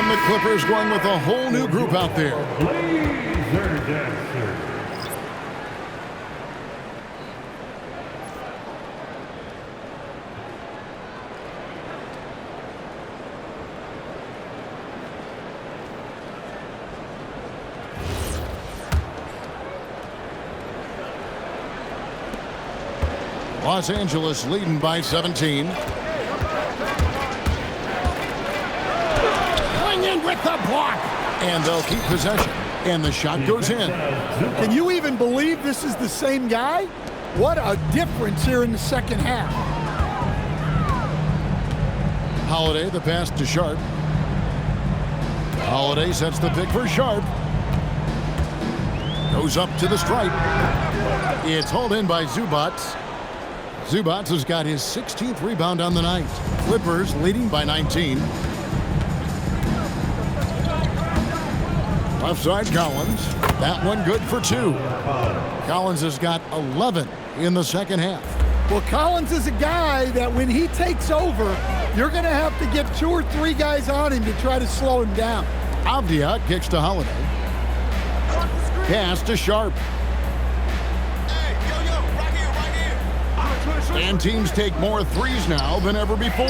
Speaker 4: The Clippers going with a whole new group out there.
Speaker 8: Blazer Dancer.
Speaker 4: Los Angeles leading by 17. With the block, and they'll keep possession, and the shot goes in.
Speaker 6: Can you even believe this is the same guy? What a difference here in the second half.
Speaker 4: Holiday, the pass to Sharp. Holiday sets the pick for Sharp. Goes up to the stripe. It's hauled in by Zubac. Zubac has got his 16th rebound on the night. Clippers leading by 19. Left side Collins. That one good for 2. Collins has got 11 in the second half.
Speaker 6: Well, Collins is a guy that when he takes over, you're going to have to get 2 or 3 guys on him to try to slow him down.
Speaker 4: Avdia kicks to Holiday. Pass to Sharp. And teams take more threes now than ever before.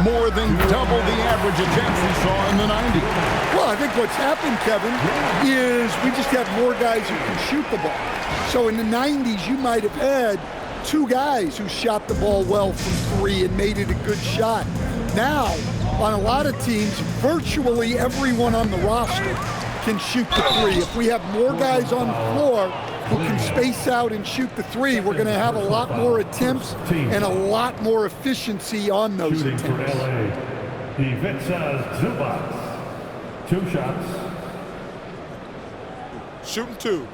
Speaker 4: More than double the average attempts we saw in the 90s.
Speaker 6: Well, I think what's happened, Kevin, is we just have more guys who can shoot the ball. So in the 90s, you might have had 2 guys who shot the ball well from 3 and made it a good shot. Now, on a lot of teams, virtually everyone on the roster can shoot the 3. If we have more guys on the floor who can space out and shoot the 3, we're going to have a lot more attempts and a lot more efficiency on those
Speaker 8: Shooting
Speaker 6: attempts.
Speaker 8: for LA, Ivica Zubac. 2 shots.
Speaker 15: Shooting 2.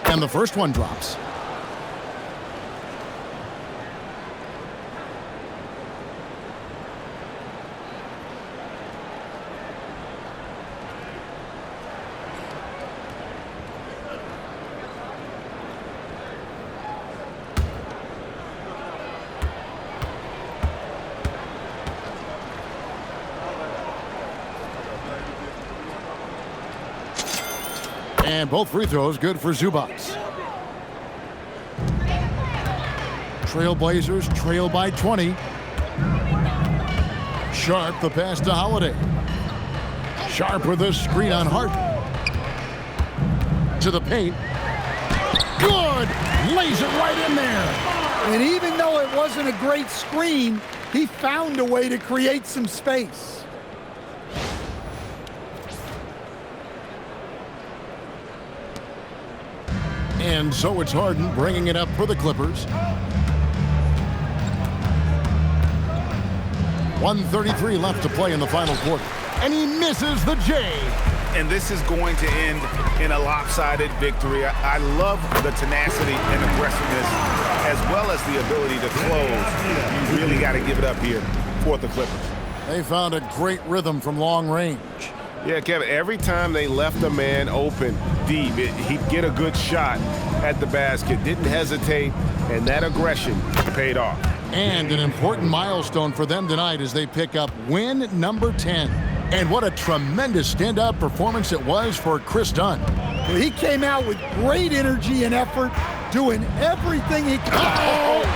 Speaker 4: And the first one drops. And both free throws good for Zubac. Trailblazers trail by 20. Sharp the pass to Holiday. Sharp with a screen on Harden. To the paint. Good! Lays it right in there.
Speaker 6: And even though it wasn't a great screen, he found a way to create some space.
Speaker 4: And so it's Harden bringing it up for the Clippers. 1:33 left to play in the final quarter. And he misses the J.
Speaker 9: And this is going to end in a lopsided victory. I love the tenacity and aggressiveness as well as the ability to close. You really got to give it up here for the Clippers.
Speaker 4: They found a great rhythm from long range.
Speaker 10: Yeah, Kevin, every time they left a man open deep, he'd get a good shot at the basket. Didn't hesitate, and that aggression paid off.
Speaker 4: And an important milestone for them tonight as they pick up win number 10. And what a tremendous standout performance it was for Chris Dunn.
Speaker 6: Well, he came out with great energy and effort, doing everything he could. Oh,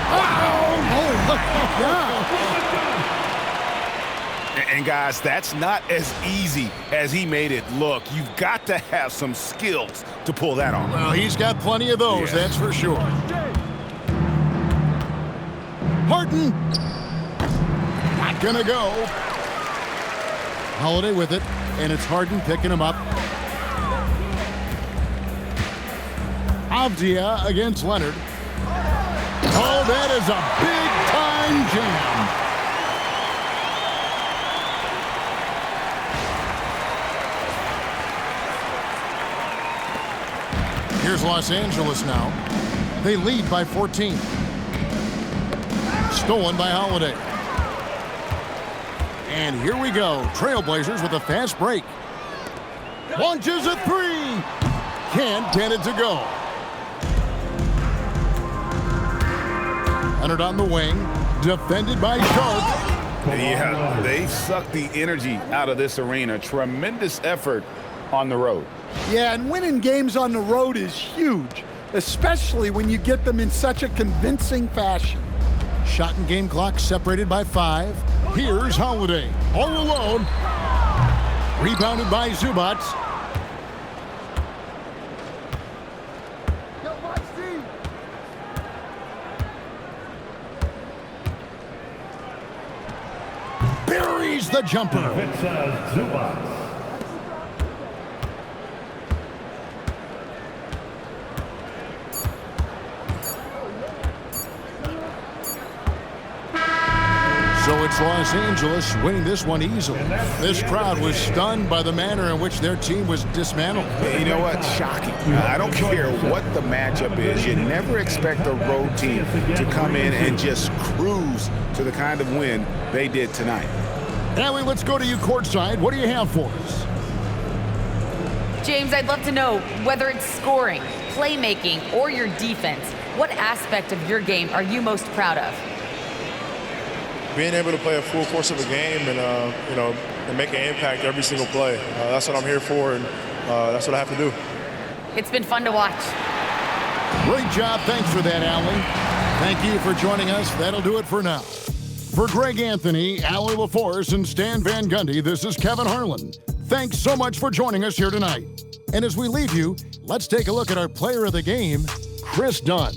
Speaker 9: And guys, that's not as easy as he made it look. You've got to have some skills to pull that off.
Speaker 4: Well, he's got plenty of those, that's for sure. Harden. Not gonna go. Holiday with it, and it's Harden picking him up. Avdia against Leonard. Oh, that is a big-time jam. Here's Los Angeles now. They lead by 14. Stolen by Holiday. And here we go. Trailblazers with a fast break. Launches a 3. Can't get it to go. Leonard on the wing. Defended by Sharp.
Speaker 9: Yeah, they sucked the energy out of this arena. Tremendous effort on the road.
Speaker 6: Yeah, and winning games on the road is huge, especially when you get them in such a convincing fashion.
Speaker 4: Shot and game clock separated by 5. Here's Holiday, all alone. Rebounded by Zubac. Buries the jumper.
Speaker 8: Ivica Zubac.
Speaker 4: So it's Los Angeles winning this one easily. This crowd was stunned by the manner in which their team was dismantled.
Speaker 9: You know what? Shocking. I don't care what the matchup is. You never expect a road team to come in and just cruise to the kind of win they did tonight.
Speaker 4: Allie, let's go to you courtside. What do you have for us?
Speaker 7: James, I'd love to know whether it's scoring, playmaking, or your defense. What aspect of your game are you most proud of?
Speaker 16: Being able to play a full course of a game and, and make an impact every single play. That's what I'm here for, and that's what I have to do. It's
Speaker 7: been fun to watch.
Speaker 4: Great job. Thanks for that, Allie. Thank you for joining us. That'll do it for now. For Greg Anthony, Allie LaForce, and Stan Van Gundy, this is Kevin Harlan. Thanks so much for joining us here tonight. And as we leave you, let's take a look at our player of the game, Chris Dunn.